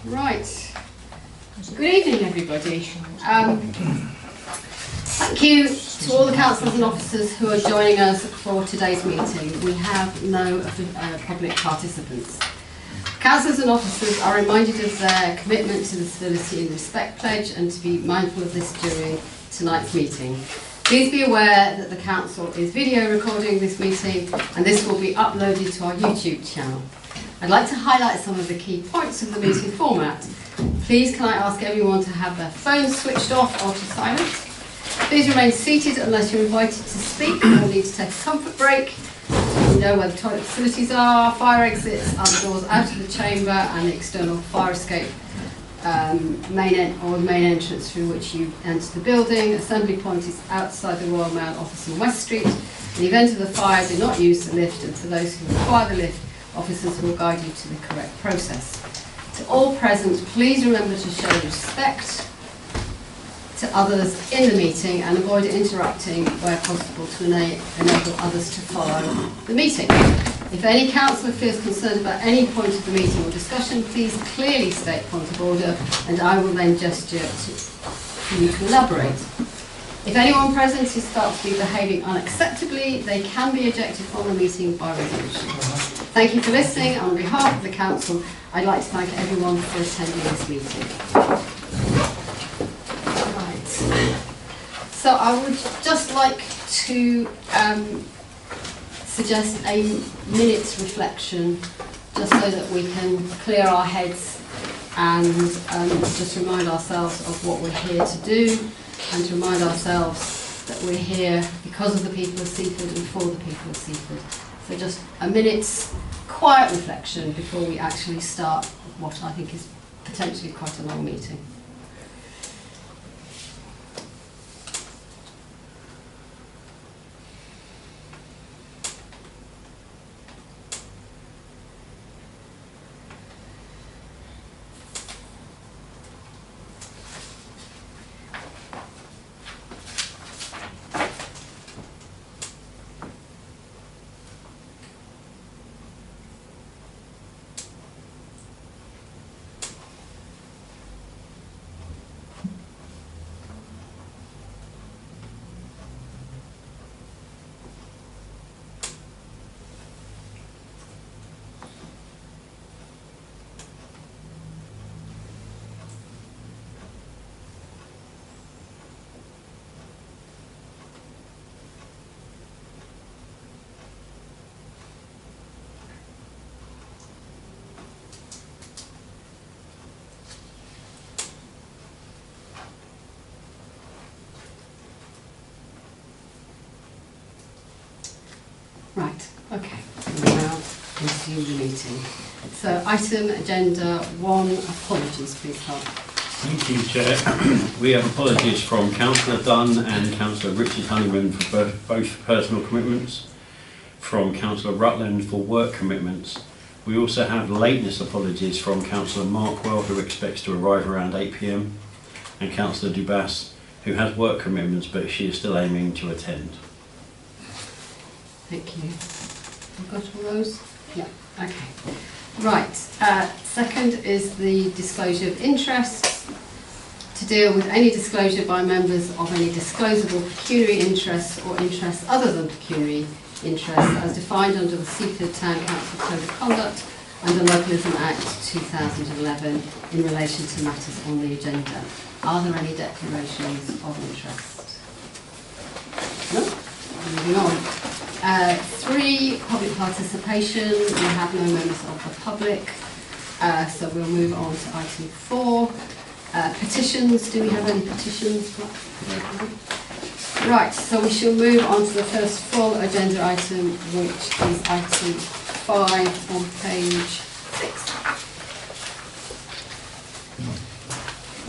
Right. Good evening, everybody. Thank you to all the councillors and officers who are joining us for today's meeting. We have no public participants. Councillors and officers are reminded of their commitment to the Civility and Respect Pledge and to be mindful of this during tonight's meeting. Please be aware that the council is video recording this meeting and this will be uploaded to our YouTube channel. I'd like to highlight some of the key points of the meeting format. Please can I ask everyone to have their phones switched off or to silent. Please remain seated unless you're invited to speak or need to take a comfort break. You know where the toilet facilities are, fire exits are the doors out of the chamber and the external fire escape main entrance through which you enter the building. Assembly point is outside the Royal Mail office on West Street. In the event of a fire, do not use the lift, and for those who require the lift, officers will guide you to the correct process. To all present, please remember to show respect to others in the meeting and avoid interrupting where possible to enable others to follow the meeting. If any councillor feels concerned about any point of the meeting or discussion, please clearly state point of order and I will then gesture for you to elaborate. If anyone present is felt to be behaving unacceptably, they can be ejected from the meeting by resolution. Thank you for listening. On behalf of the council, I'd like to thank everyone for attending this meeting. So I would just like to suggest a minute's reflection, just so that we can clear our heads and just remind ourselves of what we're here to do, and to remind ourselves that we're here because of the people of Seaford and for the people of Seaford. So just a minute's quiet reflection before we actually start what I think is potentially quite a long meeting. Right, okay, we'll now resume the meeting. So item agenda 1, apologies please, Carl. Thank you, Chair. We have apologies from Councillor Dunn and Councillor Richard Honeyman for both personal commitments, from Councillor Rutland for work commitments. We also have lateness apologies from Councillor Markwell, who expects to arrive around 8 p.m, and Councillor Dubas, who has work commitments but she is still aiming to attend. Thank you. You've got all those? Yeah, okay. Right, second is the disclosure of interests. To deal with any disclosure by members of any disclosable pecuniary interests or interests other than pecuniary interests as defined under the Seaford Town Council Code of Conduct and the Localism Act 2011 in relation to matters on the agenda. Are there any declarations of interest? No? Moving on. 3, public participation. We have no members of the public, so we'll move on to item 4. Petitions. Do we have any petitions? Right, so we shall move on to the first full agenda item, which is item 5 on page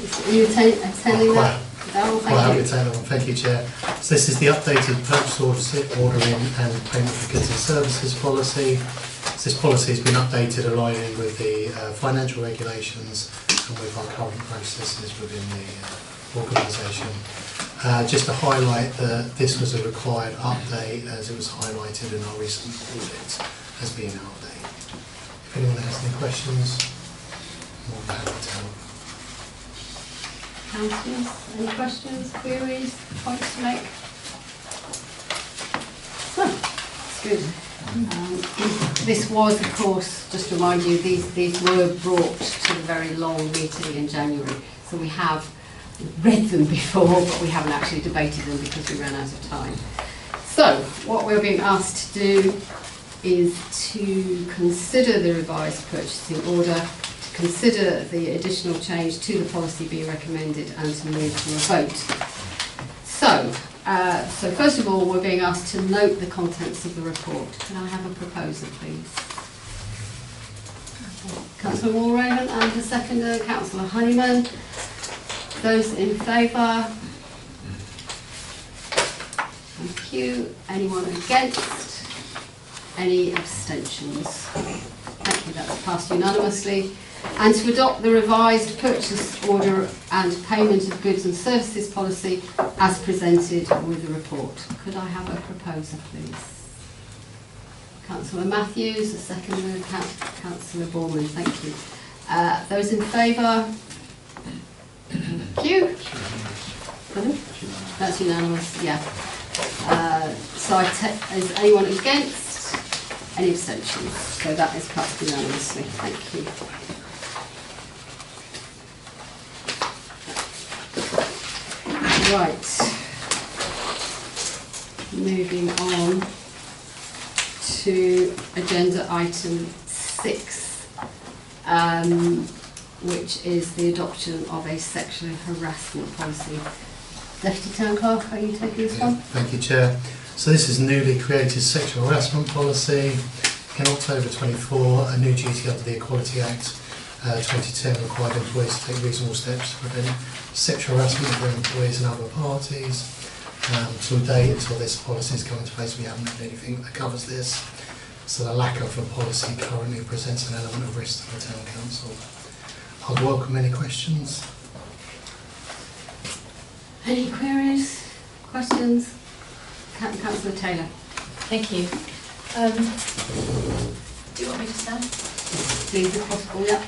6. Are you attending that? Quite happy to take that one. Thank you, Chair. So this is the updated purchase ordering and payment for goods and services policy. So this policy has been updated aligning with the financial regulations and with our current processes within the organisation. Just to highlight that this was a required update as it was highlighted in our recent audit as being an update. If anyone has any questions? more than happy to help. Councillors, any questions, queries, points to make? So, that's good. This was, of course, just to remind you, these were brought to the very long meeting in January. So we have read them before, but we haven't actually debated them because we ran out of time. So, what we're being asked to do is to consider the revised purchasing order, to consider the additional change to the policy being recommended, and to move to a vote. So first of all, we're being asked to note the contents of the report. Can I have a proposal, please? Councillor Walraven and the seconder, Councillor Honeyman. Those in favour? Thank you. Anyone against? Any abstentions? Thank you, that's passed unanimously. And to adopt the revised purchase order and payment of goods and services policy as presented with the report. Could I have a proposal, please? Councillor Matthews, a second, Councillor Borman, thank you. Those in favour? Thank you. Pardon? That's unanimous, yeah. Is anyone against? Any abstentions? So that is passed unanimously. Thank you. Right. Moving on to agenda item 6, which is the adoption of a sexual harassment policy. Deputy Town Clerk, are you taking this one? Thank you, Chair. So this is newly created sexual harassment policy. In October 24, a new duty under the Equality Act 2010 required employees to take reasonable steps to prevent sexual harassment of their employees and other parties. To date, until this policy has come into place, we haven't had anything that covers this. So the lack of a policy currently presents an element of risk to the Town Council. I'd welcome any questions. Any queries, questions? Councillor Taylor. Thank you. Do you want me to stand? Please, if possible, yeah.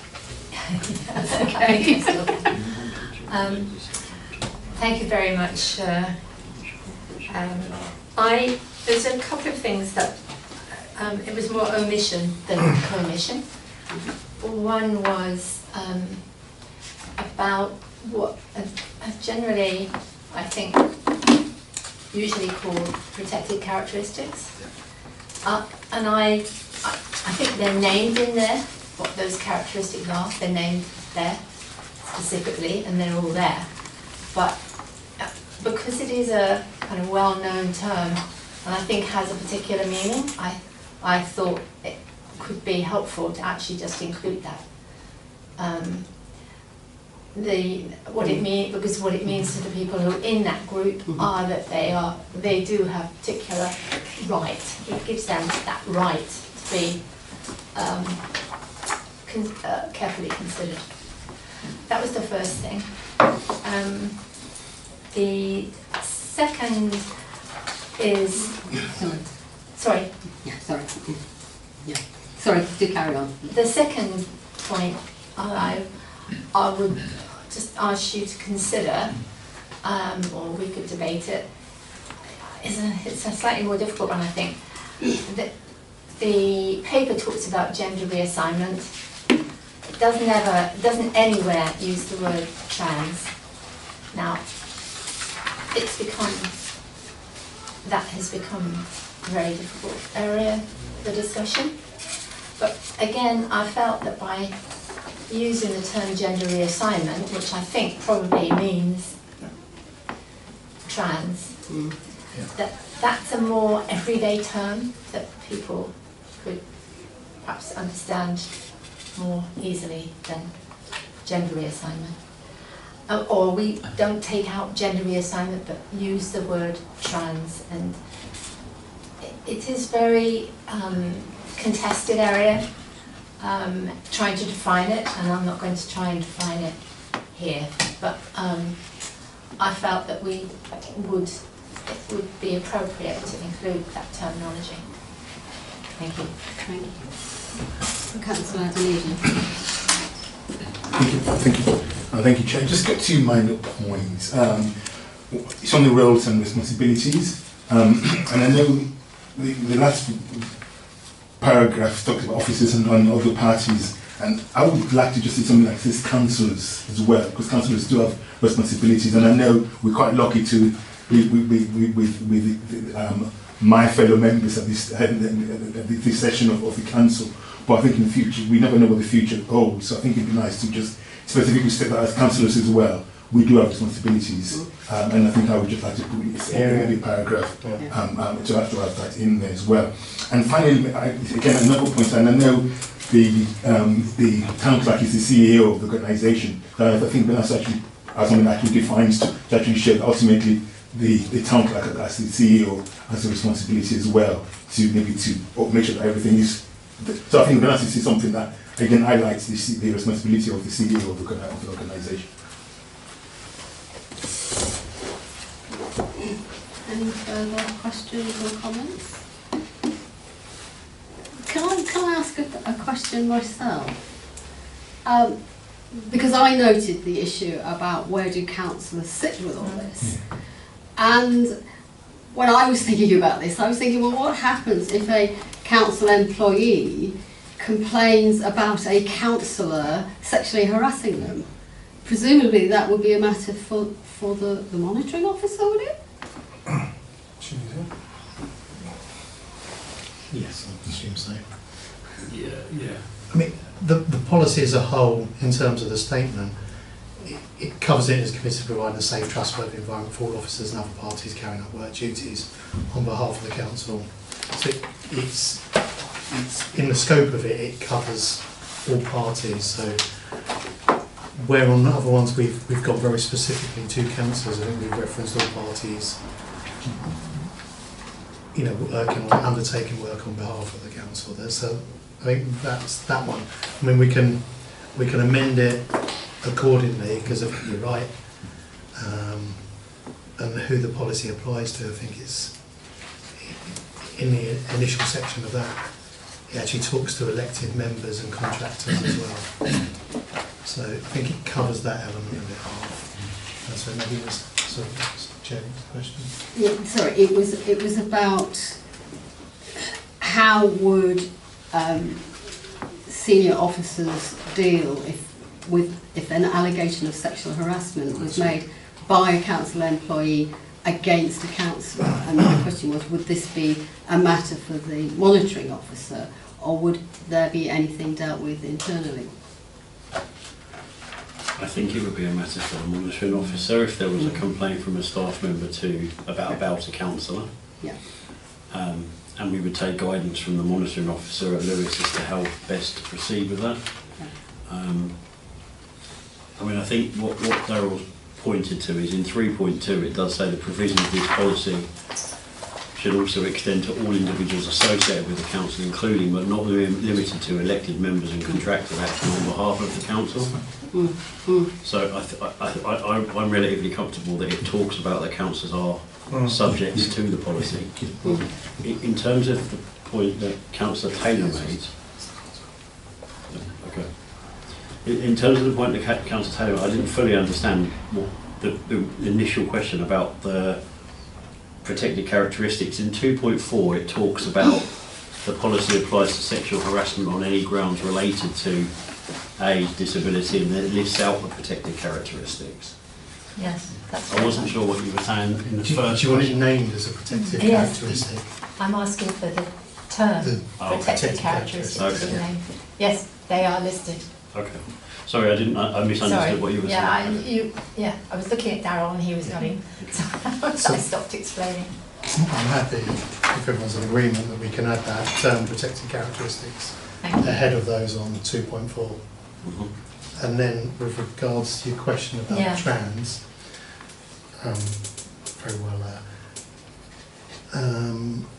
That's okay. Thank you very much. There's a couple of things that it was more omission than commission. One was about what generally I think usually called protected characteristics, and I think they're named in there. What those characteristics are, they're named there specifically, and they're all there. But because it is a kind of well-known term, and I think has a particular meaning, I thought it could be helpful to actually just include that. What it means to the people who are in that group are that they do have particular right. It gives them that right to be carefully considered. That was the first thing. The second is sorry. Yeah, sorry. Yeah. Sorry, do carry on. The second point I would just ask you to consider, or we could debate it. It's a slightly more difficult one, I think. The paper talks about gender reassignment. It doesn't anywhere use the word trans. Now, that has become a very difficult area for discussion. But again, I felt that by using the term gender reassignment, which I think probably means trans, that's a more everyday term that people could perhaps understand more easily than gender reassignment. Or we don't take out gender reassignment but use the word trans, and it is very contested area, trying to define it, and I'm not going to try and define it here, but I felt that it would be appropriate to include that terminology. Thank you. Thank you. Councillor Adelina. Thank you, Chair. Just got two minor points. It's on the roles and responsibilities, and I know the last paragraph talks about officers and other parties, and I would like to just say something like this: councillors as well, because councillors do have responsibilities, and I know we're quite lucky to with my fellow members at this session of the council. But I think in the future, we never know what the future holds, so I think it'd be nice to just specifically state that as councillors as well, we do have responsibilities, and I think I would just like to put it in a paragraph to have that in there as well. And finally, again, another point, and I know the town clerk is the CEO of the organisation, that I think that's actually something that actually defines to actually show that ultimately the town clerk as the CEO has a responsibility as well to maybe to make sure that everything is. So I think that's something that again highlights the responsibility of the CEO of the organisation. Any further questions or comments? Can I ask a question myself? Because I noted the issue about where do councillors sit with all this. And when I was thinking about this, I was thinking, well, what happens if a council employee complains about a councillor sexually harassing them? Presumably that would be a matter for the monitoring officer, would it? Yes, I assume so. Yeah. I mean, the policy as a whole, in terms of the statement, it covers it as committed to providing a safe, trustworthy environment for all officers and other parties carrying out work duties on behalf of the council. So it's in the scope of it, it covers all parties. So where on other ones we've got very specifically to councillors, I think we've referenced all parties, you know, working on undertaking work on behalf of the council. So I think that's that one. I mean, we can amend it accordingly, because you're right, and who the policy applies to, I think is in the initial section of that. It actually talks to elected members and contractors as well. So I think it covers that element of it half. And so maybe it was sort of Chair's question. Yeah, sorry, it was about how would senior officers deal if an allegation of sexual harassment was made by a council employee against a councillor. And my question was, would this be a matter for the monitoring officer, or would there be anything dealt with internally? I think it would be a matter for the monitoring officer if there was a complaint from a staff member about a councillor. Yeah. And we would take guidance from the monitoring officer at Lewis as to how best to proceed with that. I mean, I think what Darryl pointed to is in 3.2 it does say the provision of this policy should also extend to all individuals associated with the council, including but not limited to elected members and contractors acting on behalf of the council. So I'm relatively comfortable that it talks about that councillors are subjects to the policy. In terms of the point that Councillor Taylor made, okay. In terms of the point that Councillor Taylor made, I didn't fully understand what the initial question about the protected characteristics. In 2.4 it talks about the policy applies to sexual harassment on any grounds related to a disability, and then it lists out the protected characteristics. Yes, that's I wasn't sure what you were saying in the first. Do you want it named as a protected characteristic? I'm asking for the term protected characteristics to be named. Yes, they are listed. Okay. Sorry, I misunderstood what you were saying. I was looking at Darryl and he was nodding, so I stopped explaining. I'm happy if everyone's in agreement that we can add that term protected characteristics ahead of those on 2.4. And then with regards to your question about trans, very well there.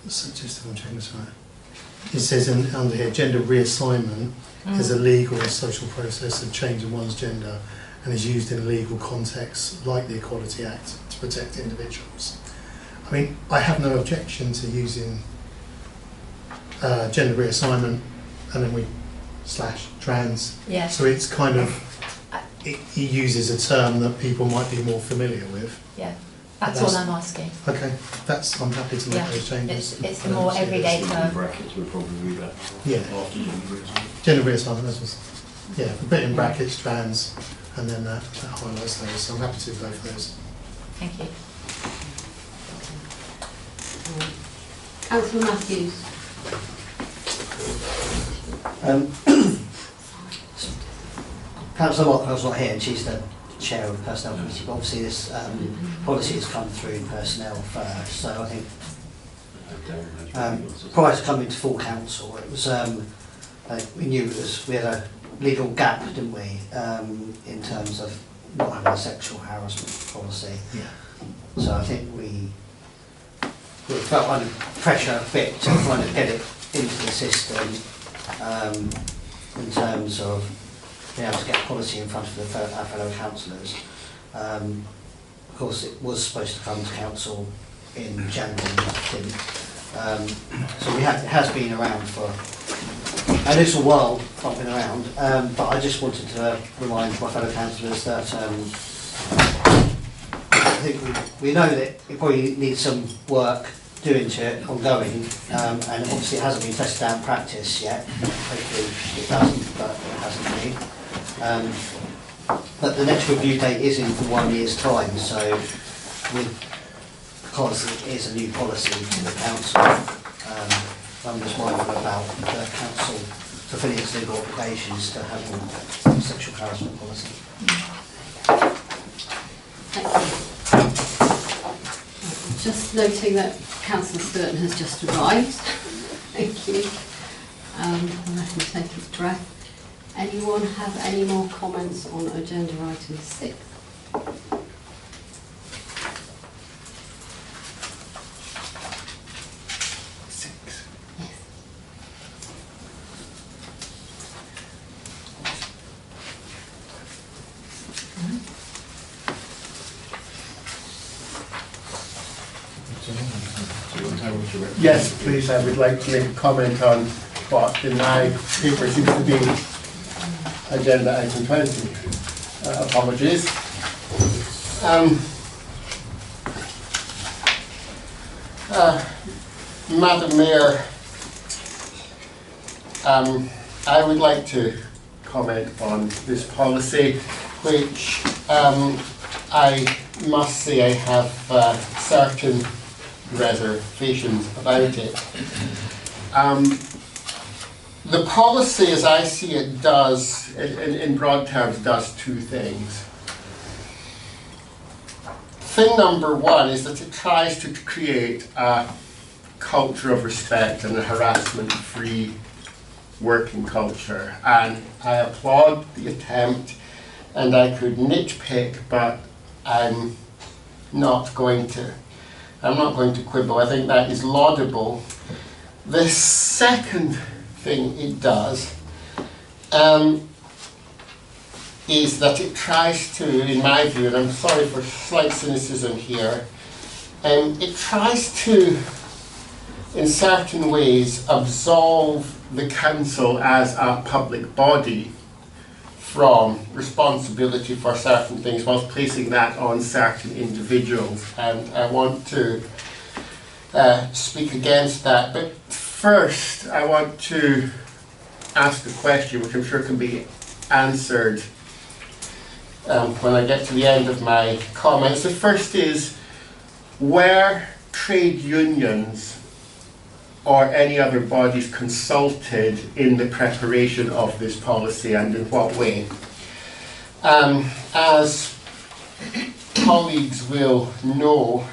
So just to check this right. It says under here, gender reassignment is a legal and social process of change in one's gender and is used in a legal context like the Equality Act to protect individuals. I mean, I have no objection to using gender reassignment and then we /trans. Yes. So it's kind of he uses a term that people might be more familiar with. Yeah, that's all I'm asking. Okay, I'm happy to make Yeah, those changes. it's the more everyday term. Brackets would probably be better. Yeah, After gender reassignment, that's what, yeah, a bit in brackets, trans, and then that highlights those, so I'm happy to go for those. Thank you. Councillor Matthews. Councillor Watford's not here, and she's the chair of the Personnel Committee, but obviously this policy has come through in personnel first, so I think prior to coming to full council, it was, we knew we had a legal gap, didn't we, in terms of not having a sexual harassment policy. Yeah. So I think we felt under pressure a bit to kind of get it into the system in terms of being able to get policy in front of our fellow councillors. Of course, it was supposed to come to council in January, I think. So it has been around for a little while, bumping around, but I just wanted to remind my fellow councillors that I think we know that it probably needs some work doing to it ongoing, and obviously it hasn't been tested out in practice yet. Hopefully it doesn't, but it hasn't been. But the next review date is in for 1 year's time, so because it is a new policy to the council, I'm just mindful about the council fulfilling its legal obligations to having a sexual harassment policy. Thank you. Just noting that Councillor Sturton has just arrived. Thank you. I'll let him take his breath. Anyone have any more comments on agenda item 6? Yes, please, I would like to make a comment on what in my paper seems to be agenda item 20. Apologies. Madam Mayor, I would like to comment on this policy, which I must say I have certain reservations about it. The policy, as I see it, does, in broad terms, does two things. Thing number one is that it tries to create a culture of respect and a harassment-free working culture, and I applaud the attempt, and I could nitpick, but I'm not going to quibble. I think that is laudable. The second thing it does is that it tries to, in my view, and I'm sorry for slight cynicism here, it tries to, in certain ways, absolve the council as a public body from responsibility for certain things whilst placing that on certain individuals, and I want to speak against that. But first I want to ask a question which I'm sure can be answered when I get to the end of my comments. The first is, were trade unions or any other bodies consulted in the preparation of this policy, and in what way? As colleagues will know,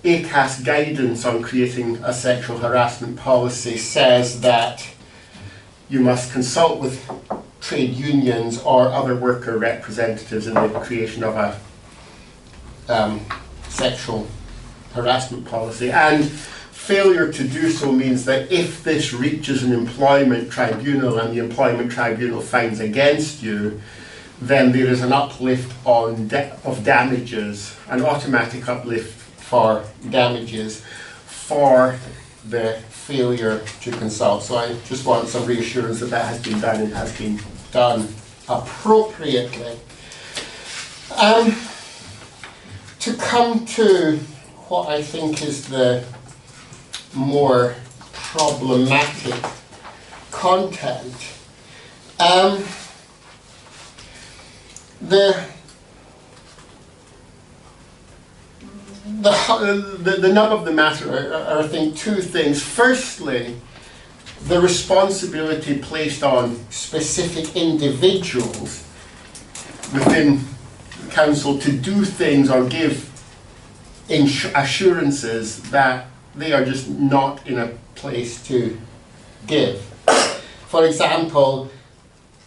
ACAS guidance on creating a sexual harassment policy says that you must consult with trade unions or other worker representatives in the creation of a sexual harassment policy, and failure to do so means that if this reaches an employment tribunal and the employment tribunal finds against you, then there is an uplift of damages, an automatic uplift for damages for the failure to consult. So I just want some reassurance that that has been done and has been done. appropriately. To come to what I think is the more problematic content, the nub of the matter are, I think, two things. Firstly, the responsibility placed on specific individuals within the council to do things or give assurances that they are just not in a place to give. For example,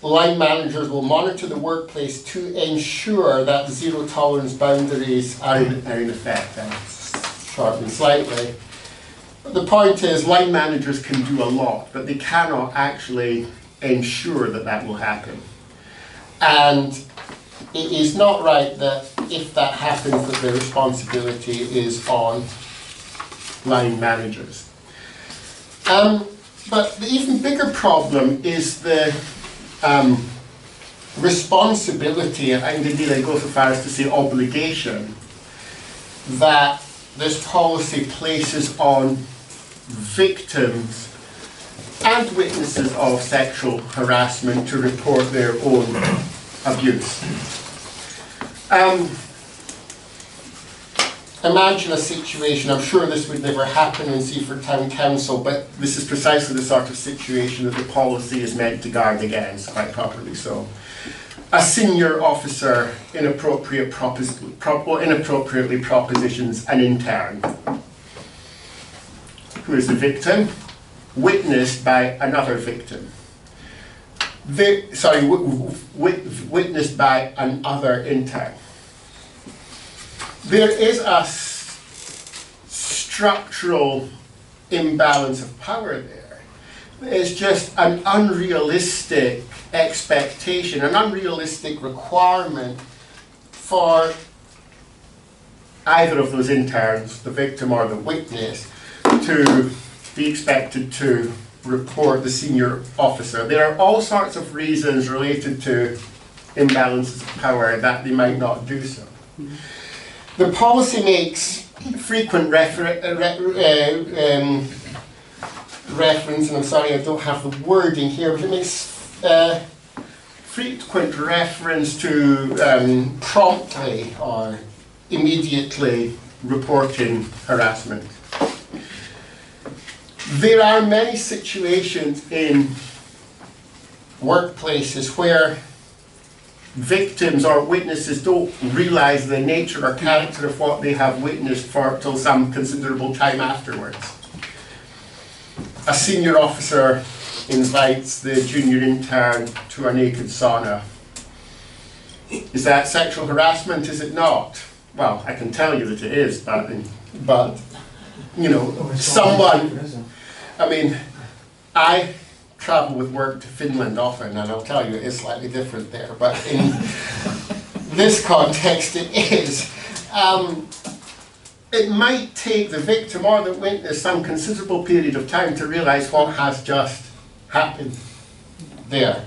line managers will monitor the workplace to ensure that zero tolerance boundaries are in effect. Shorten slightly. The point is, line managers can do a lot, but they cannot actually ensure that that will happen. And it is not right that if that happens, that the responsibility is on line managers. But the even bigger problem is the responsibility, and indeed I go so far as to say obligation, that this policy places on victims and witnesses of sexual harassment to report their own abuse. Imagine a situation, I'm sure this would never happen in Seaford Town Council, but this is precisely the sort of situation that the policy is meant to guard against, quite properly so. A senior officer inappropriately propositions an intern, who is the victim, witnessed by another victim. Witnessed by another intern. There is a structural imbalance of power there. It's just an unrealistic expectation, an unrealistic requirement for either of those interns, the victim or the witness, to be expected to report the senior officer. There are all sorts of reasons related to imbalances of power that they might not do so. The policy makes frequent reference, and I'm sorry I don't have the wording here, but it makes frequent reference to promptly or immediately reporting harassment. There are many situations in workplaces where victims or witnesses don't realise the nature or character of what they have witnessed for till some considerable time afterwards. A senior officer invites the junior intern to a naked sauna. Is that sexual harassment? Is it not? Well, I can tell you that it is, but you know, someone, I mean, I travel with work to Finland often, and I'll tell you it is slightly different there, but in this context it is. It might take the victim or the witness some considerable period of time to realise what has just happened there.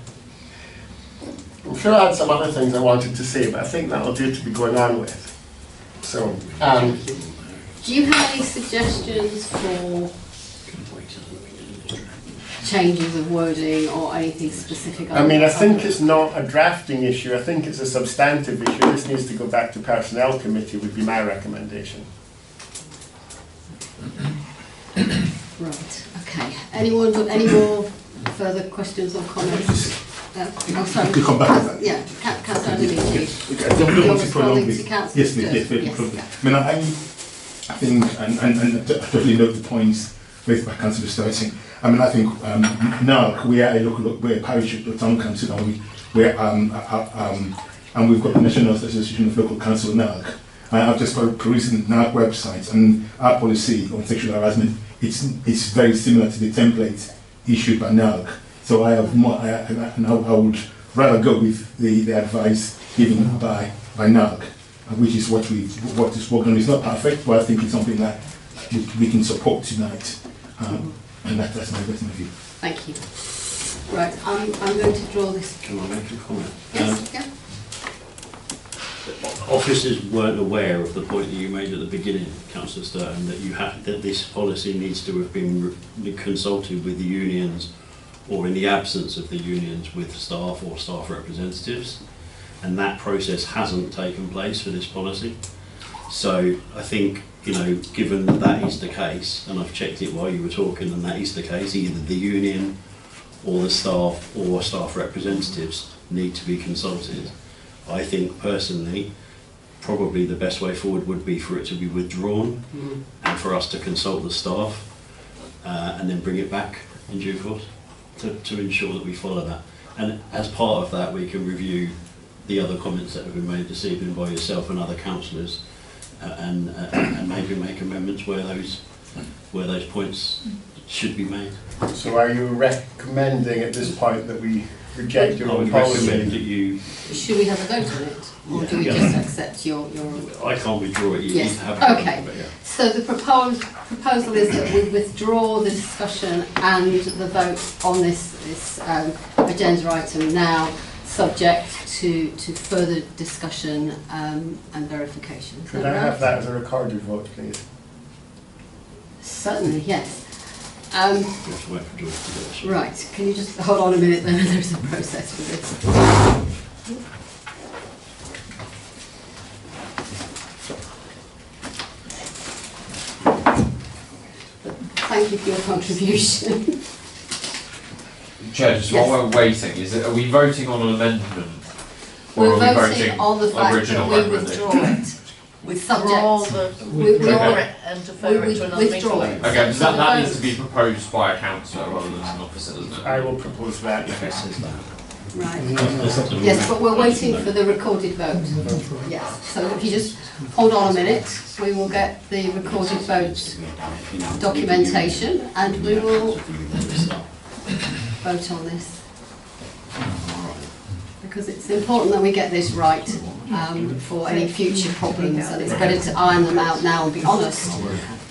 I'm sure I had some other things I wanted to say, but I think that'll do to be going on with. So, do you have any suggestions for changes of wording or anything specific? I mean, I think it's not a drafting issue. I think it's a substantive issue. This needs to go back to Personnel Committee, would be my recommendation. Right, okay. Anyone got any more further questions or comments? Oh, sorry. To come back to that. Yeah, Councillor Adeliji. I don't want to prolong this. Yes, please. I mean, I think, and I totally note the points raised by Councillor Sturting. I mean, I think now we are we're a parish town council, and and we've got the National Association of Local Council NARC. I've just perusing NARC websites, and our policy on sexual harassment, it's very similar to the template issued by NARC. So I have more, I would rather go with the advice given by NARC, which is what is working on. It's not perfect, but I think it's something that we can support tonight. And that's my best view. Thank you. Right, I'm going to draw this. Can I make a comment? Yes, yeah. Officers weren't aware of the point that you made at the beginning, Councillor Sturton, that this policy needs to have been consulted with the unions, or in the absence of the unions, with staff or staff representatives, and that process hasn't taken place for this policy. So I think, you know, given that is the case, and I've checked it while you were talking, and that is the case, either the union or the staff or staff representatives need to be consulted. I think personally, probably the best way forward would be for it to be withdrawn and for us to consult the staff and then bring it back in due course to ensure that we follow that. And as part of that, we can review the other comments that have been made this evening by yourself and other councillors and maybe make amendments where those points should be made. So are you recommending at this point that we reject your I would policy? recommend that you... Should we have a vote on it? Or do we just accept your... I can't withdraw it, you need Yes, to have a vote, okay. but yeah. So the proposal is that we withdraw the discussion and the vote on this agenda item now, subject to further discussion and verification. Is Could that I right? have that as a recorded vote, please? Certainly, yes. You have to wait for George to do it. Right, can you just hold on a minute then? There's a process for this. Thank you for your contribution. Chair, just while we're waiting, are we voting on an amendment? Or We're are we voting on the fact original that we withdraw it. With subject. Withdraw it and defer it to another withdraw meeting. it. Okay, So that the needs to vote- be proposed by a councillor rather than an officer, doesn't it? I will propose that. If it says that. Right. That's the Yes, but we're rule. waiting for the recorded vote. Yes, so if you just hold on a minute, we will get the recorded vote documentation and we will vote on this. Because it's important that we get this right for any future problems, and it's better to iron them out now and be honest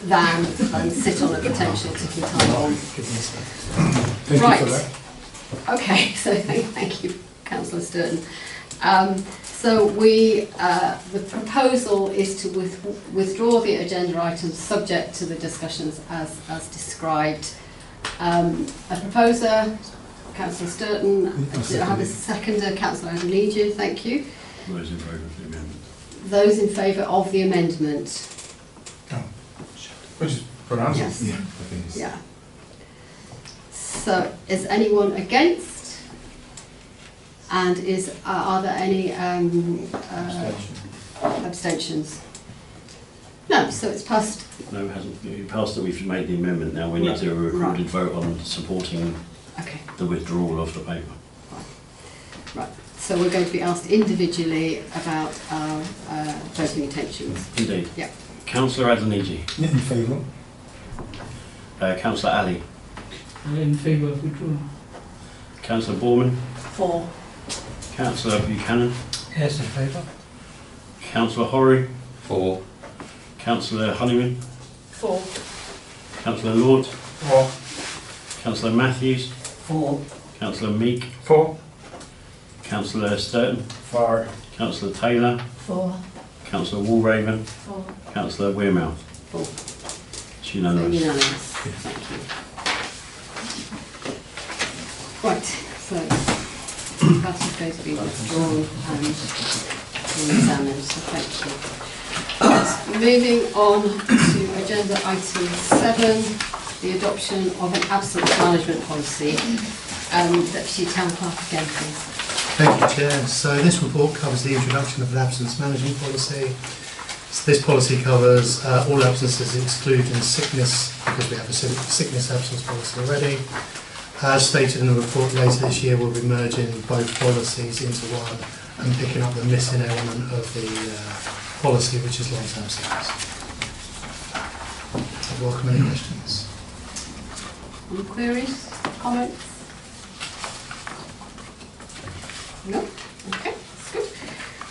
than sit on a potential ticking time bomb. Right. Okay, so thank you, Councillor Sturton. So the proposal is to withdraw the agenda items subject to the discussions as described. A proposer, Councillor Sturton. Do I have a seconder? Councillor Adeniju, thank you. Those in favour of the amendment. Those in favour of the amendment? Which is pronounced. Yes. Yeah, I think it's... Yeah. So, is anyone against? And are there any abstentions? No, so it's passed. No, it hasn't. It passed that we've made the amendment now. We need to do a recorded vote on supporting Okay, the withdrawal of the paper. right. So we're going to be asked individually about our voting intentions. Indeed. Yeah. Councillor Adeniji. Yeah, in favour. Councillor Ali. In favour of withdrawal. Councillor Borman. For. Councillor Buchanan. Yes, in favour. Councillor Horry. For. Councillor Honeyman. For. Councillor Lord. For. Councillor Matthews. For. Councillor Meek. For. Councillor Sturton. For. Councillor Taylor. For. Councillor Walraven. For. Councillor Wearmouth. Four. It's So unanimous. unanimous. Thank you. Right, so that is going to be withdrawn and examined, so thank you. Right, moving on to agenda item 7, the adoption of an absence management policy. Deputy Town Clerk again, please. Thank you, Chair. So this report covers the introduction of an absence management policy. So this policy covers all absences excluding sickness, because we have a sickness absence policy already. As stated in the report, later this year we'll be merging both policies into one and picking up the missing element of the policy, which is long-term sickness. I welcome any questions. Any queries, comments? No? Okay, that's good.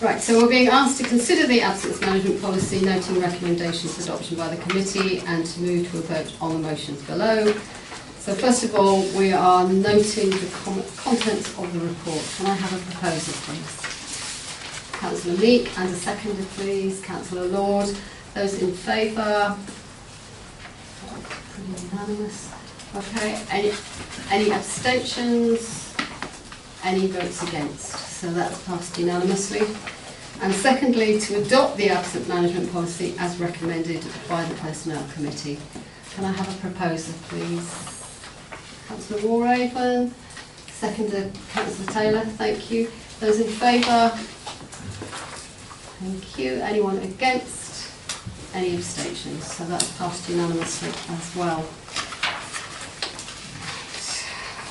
Right, so we're being asked to consider the absence management policy, noting recommendations for adoption by the committee and to move to a vote on the motions below. So first of all, we are noting the contents of the report. Can I have a proposal, please? Councillor Meek, and a seconder, please. Councillor Lord. Those in favour? Pretty unanimous. Okay. Any abstentions? Any votes against? So that's passed unanimously. And secondly, to adopt the absent management policy as recommended by the Personnel Committee. Can I have a proposal, please? Councillor Warraven, seconded Councillor Taylor, thank you. Those in favour? Thank you. Anyone against? Any abstentions? So that's passed unanimously as well.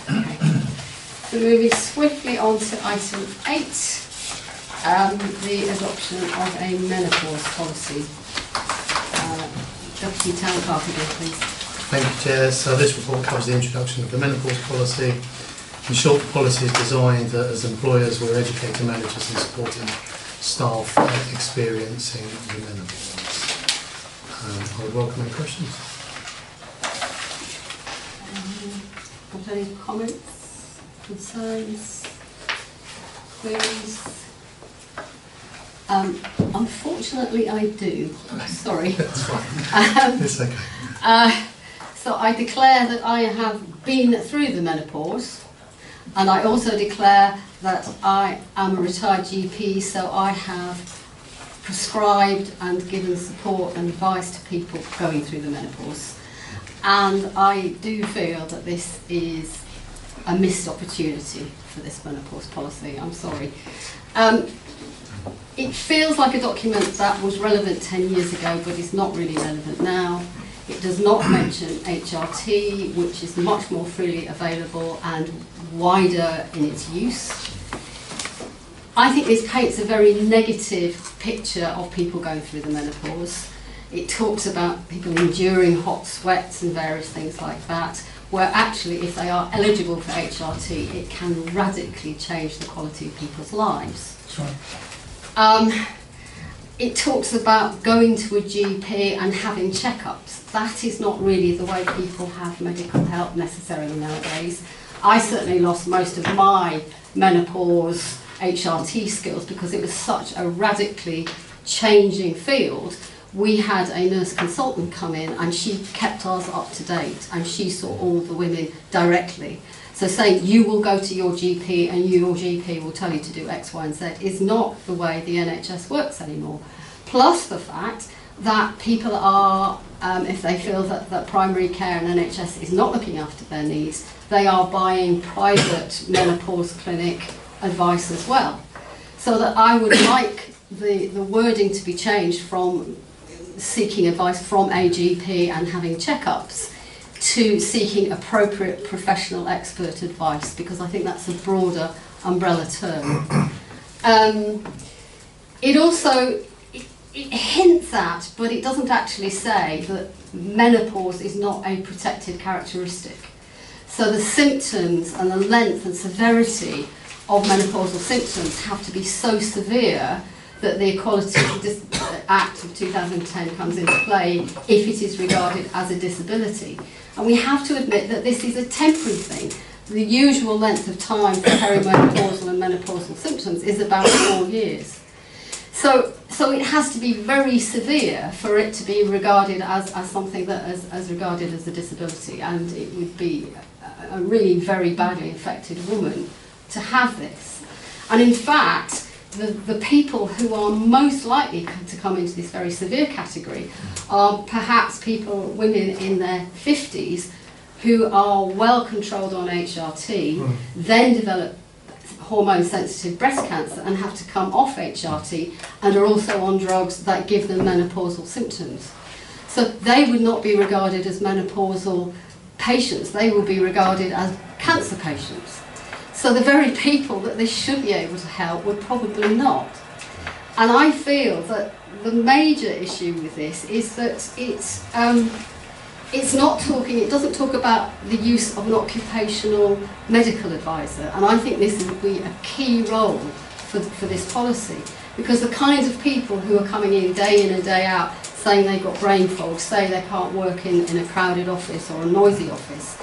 Okay. So moving swiftly on to item 8. The adoption of a menopause policy. Deputy Town Clerk again, please. Thank you, Chair. So this report covers the introduction of the menopause policy. In short, the policy is designed that as employers we're educating managers and supporting staff experiencing the menopause. I would welcome any questions. Got any comments, concerns, queries? Unfortunately, I do. Sorry. That's fine. It's okay. So I declare that I have been through the menopause, and I also declare that I am a retired GP, so I have prescribed and given support and advice to people going through the menopause. And I do feel that this is a missed opportunity for this menopause policy. I'm sorry. It feels like a document that was relevant 10 years ago, but it's not really relevant now. It does not mention HRT, which is much more freely available and wider in its use. I think this paints a very negative picture of people going through the menopause. It talks about people enduring hot sweats and various things like that, where actually if they are eligible for HRT, it can radically change the quality of people's lives. That's right. It talks about going to a GP and having checkups. That is not really the way people have medical help necessarily nowadays. I certainly lost most of my menopause HRT skills because it was such a radically changing field. We had a nurse consultant come in and she kept ours up to date and she saw all the women directly. So saying you will go to your GP and your GP will tell you to do X, Y and Z is not the way the NHS works anymore. Plus the fact that people are, if they feel that primary care and NHS is not looking after their needs, they are buying private menopause clinic advice as well. So that I would like the wording to be changed from seeking advice from a GP and having checkups to seeking appropriate professional expert advice, because I think that's a broader umbrella term. It also it hints at, but it doesn't actually say, that menopause is not a protected characteristic. So the symptoms and the length and severity of menopausal symptoms have to be so severe that the Equality Act of 2010 comes into play if it is regarded as a disability. And we have to admit that this is a temporary thing. The usual length of time for perimenopausal and menopausal symptoms is about 4 years. So it has to be very severe for it to be regarded as something that is regarded as a disability, and it would be a really very badly affected woman to have this. And in fact, the people who are most likely to come into this very severe category are perhaps women in their 50s who are well controlled on HRT, then develop hormone-sensitive breast cancer and have to come off HRT and are also on drugs that give them menopausal symptoms. So they would not be regarded as menopausal patients, they will be regarded as cancer patients. So the very people that this should be able to help would probably not. And I feel that the major issue with this is that it doesn't talk about the use of an occupational medical advisor, and I think this would be a key role for this policy, because the kinds of people who are coming in and day out saying they've got brain fog, say they can't work in a crowded office or a noisy office,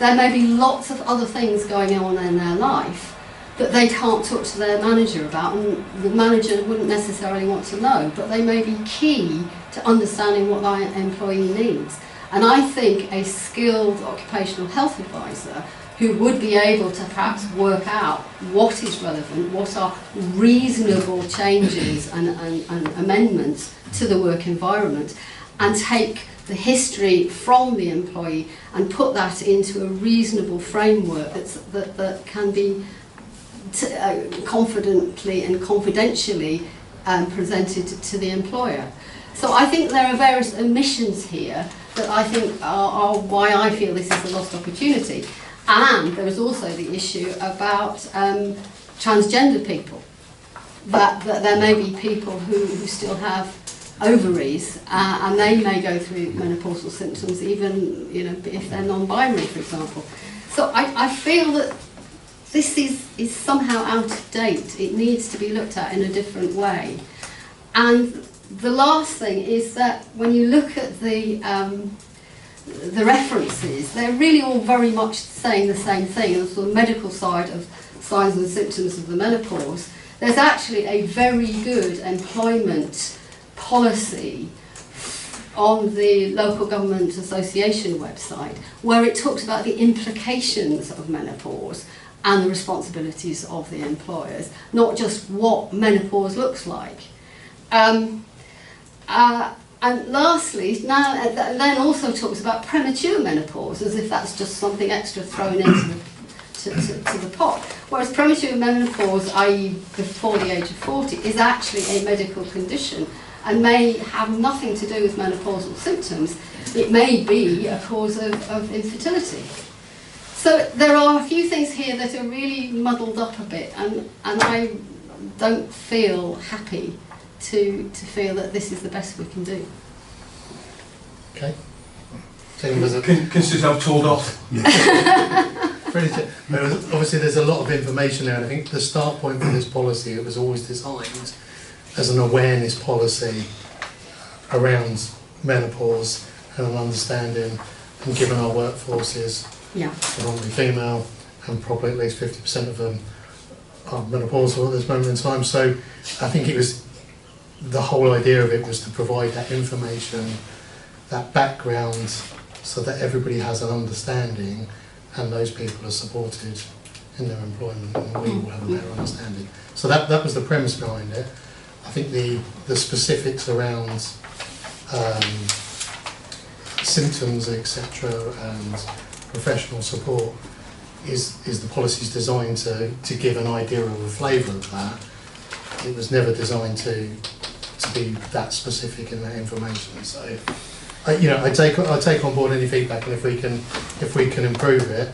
there may be lots of other things going on in their life that they can't talk to their manager about, and the manager wouldn't necessarily want to know, but they may be key to understanding what their employee needs. And I think a skilled occupational health advisor who would be able to perhaps work out what is relevant, what are reasonable changes and amendments to the work environment, and take the history from the employee and put that into a reasonable framework that can be confidently and confidentially presented to the employer. So I think there are various omissions here that I think are why I feel this is a lost opportunity. And there is also the issue about transgender people. That there may be people who still have ovaries and they may go through menopausal symptoms even if they're non-binary, for example. So I feel that this is somehow out of date. It needs to be looked at in a different way. And the last thing is that when you look at the references, they're really all very much saying the same thing. And the medical side of signs and symptoms of the menopause, there's actually a very good employment policy on the local government association website where it talks about the implications of menopause and the responsibilities of the employers, not just what menopause looks like. And lastly, then also talks about premature menopause as if that's just something extra thrown into the pot. Whereas premature menopause, i.e. before the age of 40, is actually a medical condition and may have nothing to do with menopausal symptoms. It may be a cause of infertility. So there are a few things here that are really muddled up a bit, and I don't feel happy to feel that this is the best we can do. Okay. Consider I'm told off. Obviously there's a lot of information there, and I think the start point for this policy, it was always designed as an awareness policy around menopause and an understanding, and given our workforces predominantly female and probably at least 50% of them are menopausal at this moment in time, so I think it was the whole idea of it was to provide that information, that background, so that everybody has an understanding and those people are supported in their employment and we will have a better understanding. So that was the premise behind it. I think the specifics around symptoms, etc., and professional support is the policy's designed to give an idea of a flavour of that. It was never designed to be that specific in that information. So, I take on board any feedback, and if we can improve it,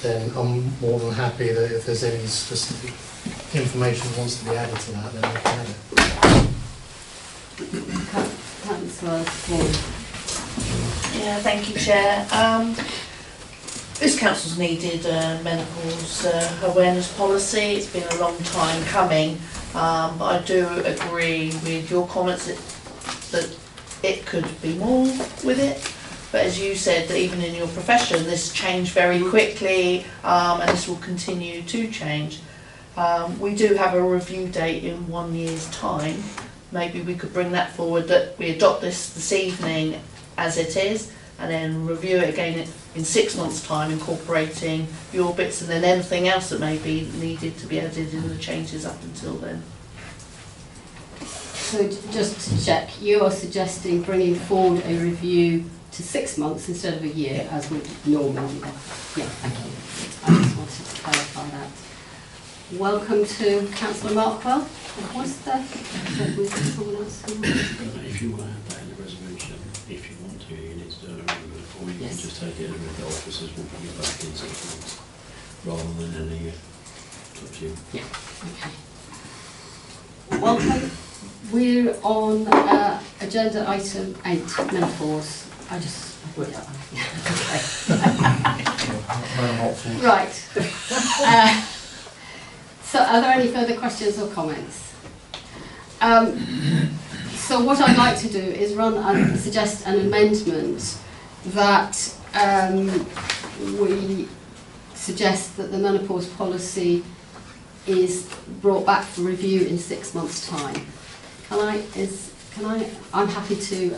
then I'm more than happy that if there's any specific information that wants to be added to that, then we can add it. Yeah, thank you, Chair. This council's needed a menopause awareness policy. It's been a long time coming, but I do agree with your comments that it could be more with it. But as you said, that even in your profession, this changed very quickly, and this will continue to change. We do have a review date in 1 year's time. Maybe we could bring that forward, that we adopt this evening as it is, and then review it again in 6 months' time, incorporating your bits and then anything else that may be needed to be added in the changes up until then. So just to check, you are suggesting bringing forward a review to 6 months instead of a year, as would normally be done. Yeah, thank you. I just wanted to clarify that. Welcome to Councillor Markwell. Was there someone else who wanted to speak? If you want to have that in the resolution, if you want to, you need to do an amendment, or you can just take it and the officers will bring it back in 6 months, rather than any up to you. Yeah, okay. Welcome. We're on agenda item 8, menopause. I just worked that one. Okay. Right. So are there any further questions or comments? So what I'd like to do is suggest an amendment that we suggest that the menopause policy is brought back for review in 6 months' time. I'm happy to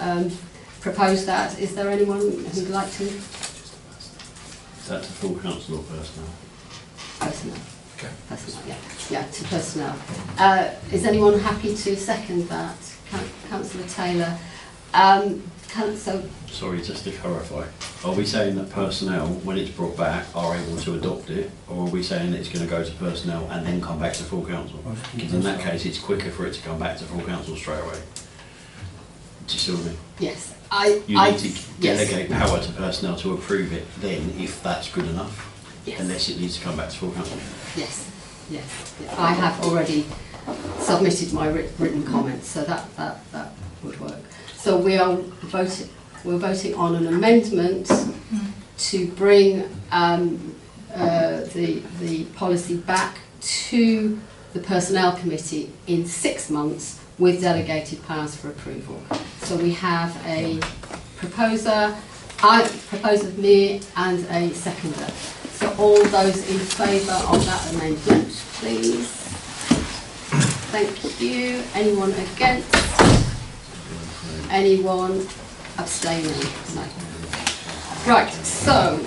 propose that. Is there anyone who'd like to? Is that to full council or personnel? Personnel. Okay. Personnel, yeah. Yeah, to personnel. Is anyone happy to second that? Councillor Taylor. Sorry, just to clarify, are we saying that personnel, when it's brought back, are able to adopt it, or are we saying that it's going to go to personnel and then come back to full council? Because in that case, it's quicker for it to come back to full council straight away. Do you see what I mean? Yes. You need to delegate power to personnel to approve it then, if that's good enough, Yes. unless it needs to come back to full council. Yes. Yes. I have already submitted my written comments, so that would work. So we're voting on an amendment to bring the policy back to the Personnel Committee in 6 months with delegated powers for approval. So we have a proposer, me, and a seconder. So all those in favour of that amendment, please. Thank you. Anyone against? Anyone abstaining? No. Right, so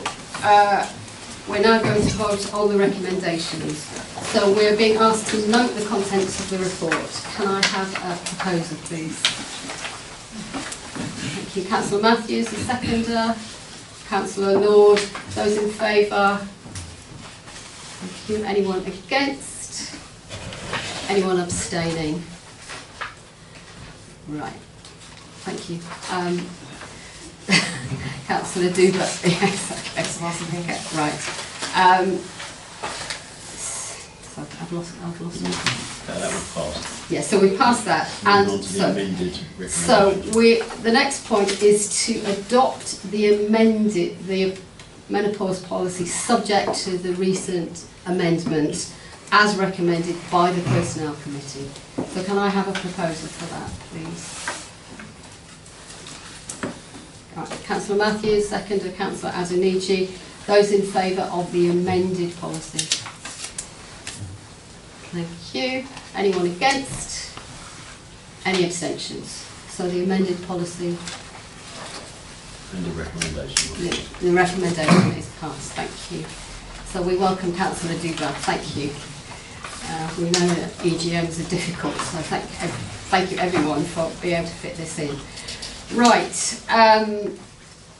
we're now going to vote on the recommendations. So we're being asked to note the contents of the report. Can I have a proposer, please? Thank you. Councillor Matthews, the seconder. Councillor Lord, those in favour? Thank you. Anyone against? Anyone abstaining? Right. Thank you. Councillor Duba. Yes, okay. Right. So I've lost it. That was passed. Yeah, so we passed that. Moving on And to the so, amended so recommendation. the next point is to adopt the menopause policy subject to the recent amendment as recommended by the Personnel Committee. So can I have a proposal for that, please? Right, Councillor Matthews, seconder, Councillor Adonici. Those in favour of the amended policy? Thank you. Anyone against? Any abstentions? So the amended policy, And the recommendation. the recommendation is passed. Thank you. So we welcome Councillor Duba. Thank you. We know that EGMs are difficult, so thank you everyone for being able to fit this in. Right,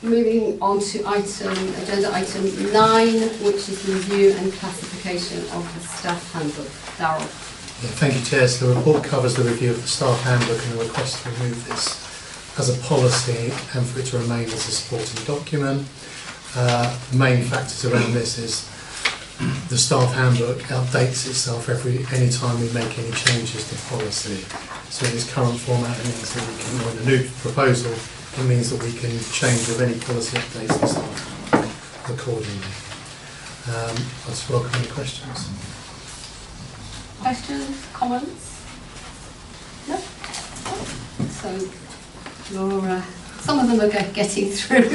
moving on to agenda item 9, which is review and classification of the staff handbook. Darryl. Yeah, thank you, Chair. So the report covers the review of the staff handbook and a request to remove this as a policy and for it to remain as a supporting document. The main factors around this is the staff handbook updates itself any time we make any changes to policy. So in its current format, it means that we can, or in a new proposal, it means that we can change with any policy updates and staff accordingly. I just welcome any questions. Questions, comments? No? So, Laura, some of them are getting through.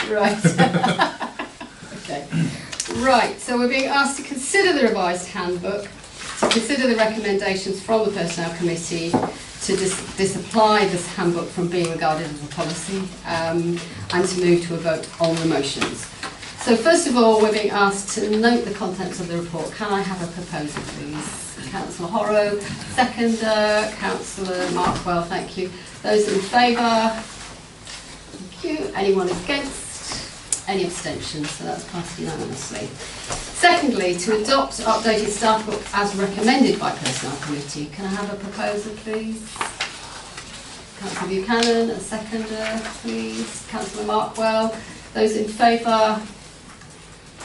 Right. Okay. Right, so we're being asked to consider the revised handbook, to consider the recommendations from the Personnel Committee, to disapply this handbook from being regarded as a policy, and to move to a vote on the motions. So first of all, we're being asked to note the contents of the report. Can I have a proposal, please? Councillor Horrow, seconder. Councillor Markwell, thank you. Those in favour? Thank you. Anyone against? Any abstentions? So that's passed unanimously. Secondly, to adopt updated staff book as recommended by Personnel Committee. Can I have a proposal, please? Councillor Buchanan, a seconder, please. Councillor Markwell. Those in favour?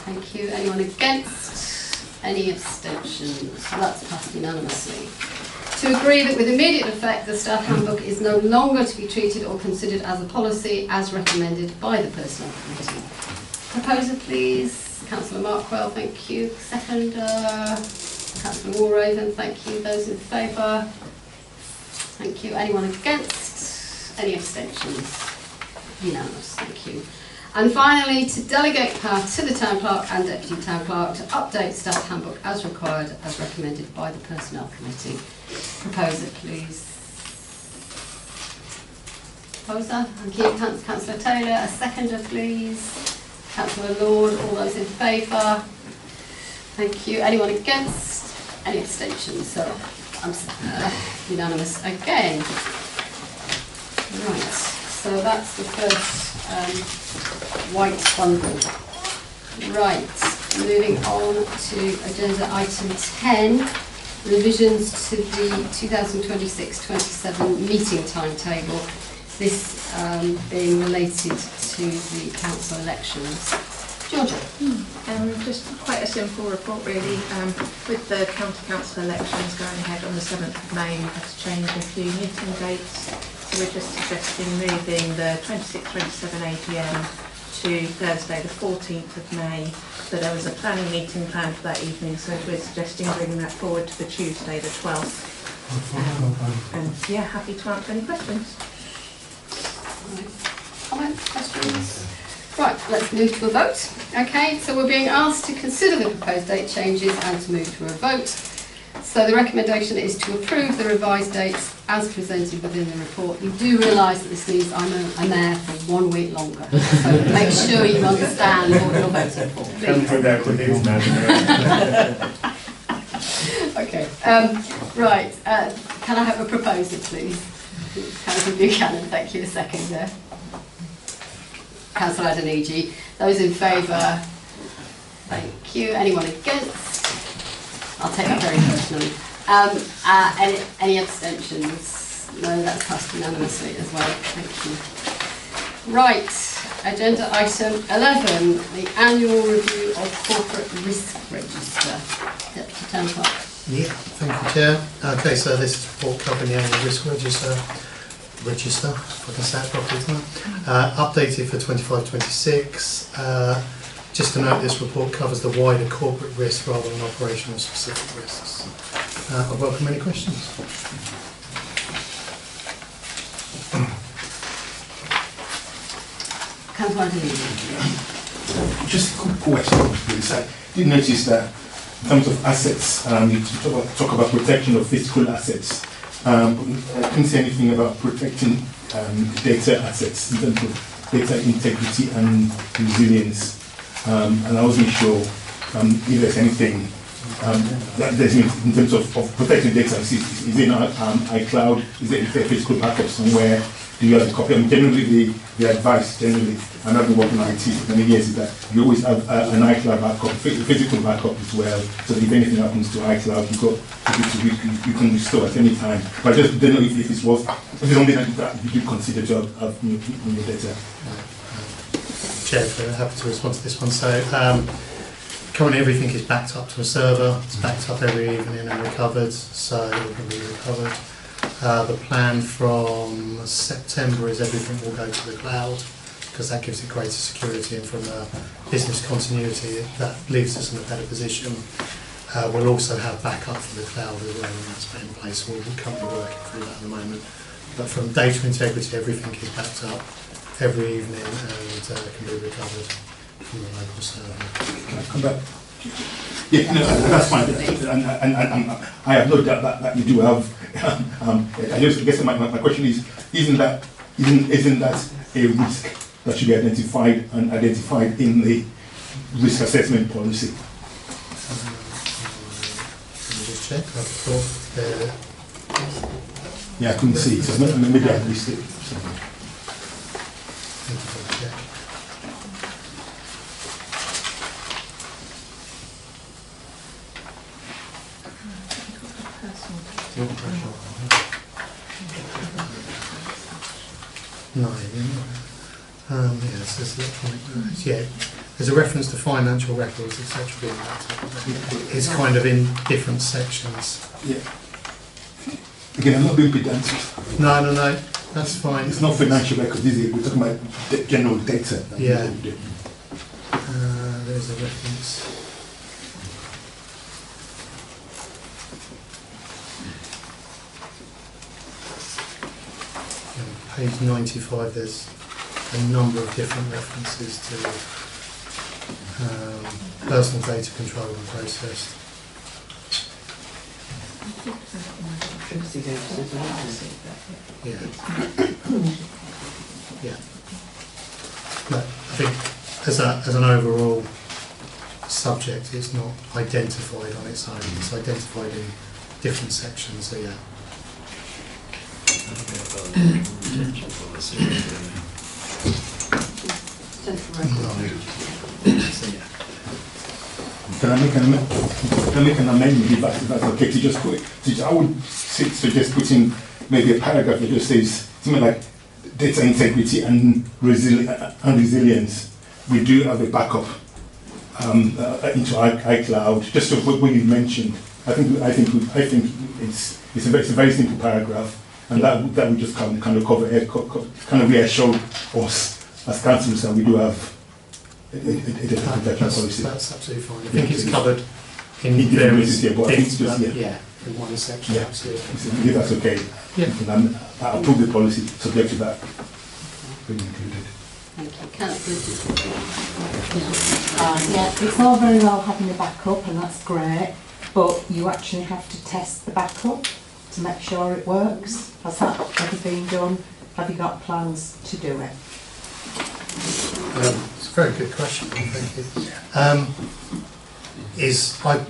Thank you. Anyone against? Any abstentions? So that's passed unanimously. To agree that with immediate effect the staff handbook is no longer to be treated or considered as a policy as recommended by the Personnel Committee. Proposer, please. Councillor Markwell, thank you. Seconder. Councillor Walraven, thank you. Those in favour? Thank you. Anyone against? Any abstentions? Unanimous, thank you. And finally, to delegate power to the Town Clerk and Deputy Town Clerk to update staff handbook as required, as recommended by the Personnel Committee. Proposer, please. Proposer, thank you. Councillor Taylor, a seconder, please. Councillor Lord, all those in favour? Thank you. Anyone against? Any abstentions? So, unanimous again. Right, so that's the first white bundle. Right, moving on to agenda item 10, revisions to the 2026-27 meeting timetable. This being related to the council elections. Georgia. Just quite a simple report really. With the county council elections going ahead on the 7th of May, we've had to change a few meeting dates. So we're just suggesting moving the 26-27 AGM to Thursday the 14th of May. So there was a planning meeting planned for that evening, so we're suggesting bringing that forward to the Tuesday the 12th. And yeah, happy to answer any questions. Comments, questions? Right, let's move to a vote. Okay, so we're being asked to consider the proposed date changes and to move to a vote. So the recommendation is to approve the revised dates as presented within the report. You do realise that this means I'm a mayor for 1 week longer. So make sure you understand what you're voting for. Come put that with his man. Okay, right, can I have a proposal, please? Councillor Buchanan, thank you. A second there. Councillor Adeniji. Those in favour? Thank you. Anyone against? I'll take that very personally. Any abstentions? No, that's passed unanimously as well. Thank you. Right, agenda item 11, the annual review of corporate risk register. Deputy Town Clerk. Yeah, thank you, Chair. Okay, so this is a report covering the annual risk register, if I can say it properly tonight. Updated for 25-26. Just to note, this report covers the wider corporate risk rather than operational specific risks. I welcome any questions. Councillor Adeniji. Just a quick question, please. I did notice that in terms of assets, you talk about protection of physical assets. But I couldn't say anything about protecting data assets in terms of data integrity and resilience. And I wasn't sure if there's anything that there's in terms of protecting data. Is it in iCloud? Is it a physical backup somewhere? Do you have a copy? I mean, generally, the advice generally, and I've been working on IT for many years, is that you always have an iCloud backup, physical backup as well, so that if anything happens to iCloud, you can restore at any time. But I just don't know if it's something that you do consider to have in your data. Chair, happy to respond to this one. So currently everything is backed up to a server. It's backed up every evening and recovered, so it can be recovered. The plan from September is everything will go to the cloud, because that gives it greater security, and from a business continuity that leaves us in a better position. We'll also have backup for the cloud as well, and that's put in place. We're currently working through that at the moment. But from data integrity, everything is backed up every evening and can be recovered from the local server. Can I come back? Yeah, no, that's fine. And I have no doubt that you do have. I guess my question is, isn't that a risk that should be identified in the risk assessment policy? Let me just check. I thought yeah, I couldn't see it, so maybe I missed it. No, yes, there's electronic. Yeah, there's a reference to financial records, etc. being backed up. It's kind of in different sections. Yeah. Again, I'm not being pedantic. No, that's fine. It's not financial records, is it? We're talking about general data. Yeah. There's a reference. Page 95, there's a number of different references to personal data control and processed. Yeah. Yeah. But I think as an overall subject, it's not identified on its own. It's identified in different sections. So yeah. Can I make an amendment if that's okay? To just put, I would suggest putting maybe a paragraph that just says something like data integrity and resilience. We do have a backup into iCloud. Just so what you mentioned, I think it's a very simple paragraph, and that would just kind of kind of reassure us as councillors that we do have a data protection policy. That's absolutely fine. I think it's covered in various bits, but I think it's just in one section. Yeah, absolutely. If that's okay. Yeah. And I approve the policy subject to that being included. Thank you. Councillor. Yeah, it's all very well having a backup, and that's great, but you actually have to test the backup to make sure it works. Has that ever been done? Have you got plans to do it? It's a very good question, thank you.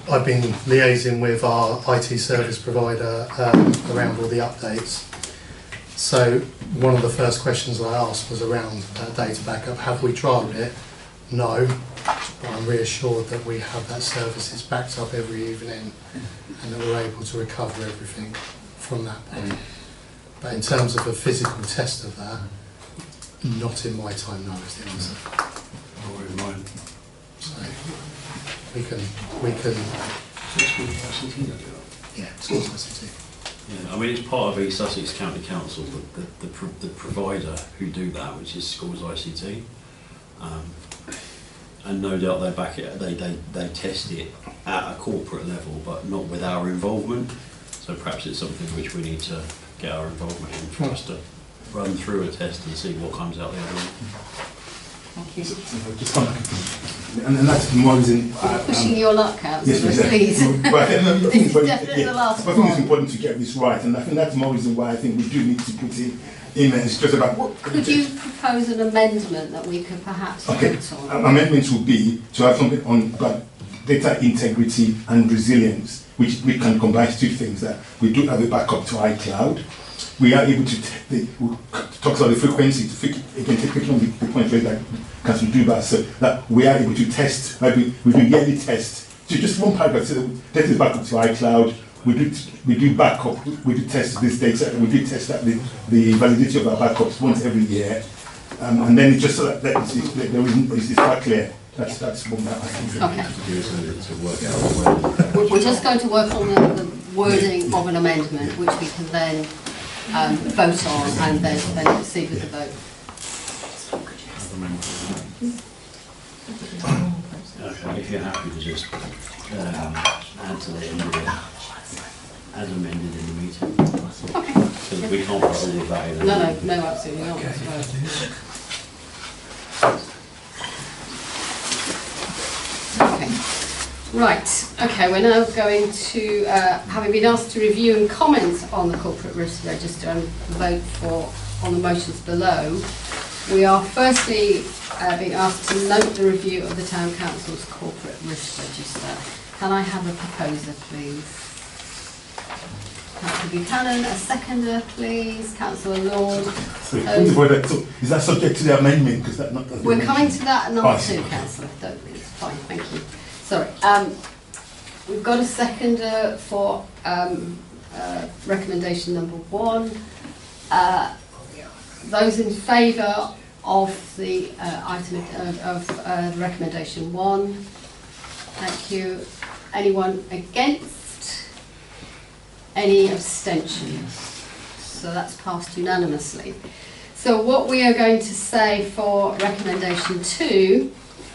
I've been liaising with our IT service provider around all the updates. So one of the first questions I asked was around data backup. Have we trialled it? No, but I'm reassured that we have that service. It's backed up every evening and that we're able to recover everything from that point. But in terms of a physical test of that, not in my time, no, is the answer. Or in mine. So we can. Yeah, it's called ICT. Yeah, I mean, it's part of East Sussex County Council, the provider who do that, which is Schools ICT. And no doubt they back it, they test it at a corporate level, but not with our involvement. So perhaps it's something which we need to get our involvement in for us to run through a test and see what comes out the other end. Thank you. Just come back and that's more reason. Pushing your luck out, please. But I think This is definitely the last I think it's important to get this right, and I think that's more reason why I think we do need to put in it's just about. Could you propose an amendment that we could perhaps vote on? Amendments would be to have something on data integrity and resilience, which we can combine two things. That we do have a backup to iCloud. We are able to talk about the frequency, again, taking on the point that Council do that, so that we are able to test, like we do yearly tests. So just one paragraph, so that is backup to iCloud. We do backup, we do test this data, we do test that the validity of our backups once every year, and then it's just so that it's quite clear. That's one that I think. Okay. We're just going to work on the wording of an amendment, which we can then vote on and then proceed with the vote. Okay, if you're happy to just add to the end of it, as amended in the meeting. Okay. Because we can't put all of that in. No, absolutely not. Okay. Right. Okay, we're now going to, having been asked to review and comment on the corporate risk register and vote on the motions below, we are firstly being asked to note the review of the Town Council's corporate risk register. Can I have a proposer, please? Councillor Buchanan, a seconder, please. Councillor Lord. Is that subject to the amendment? Because that not. We're coming to that number two, Councillor. It's fine, thank you. Sorry. We've got a seconder for recommendation number 1. Those in favour of the item of recommendation 1. Thank you. Anyone against? Any abstentions? So that's passed unanimously. So what we are going to say for recommendation 2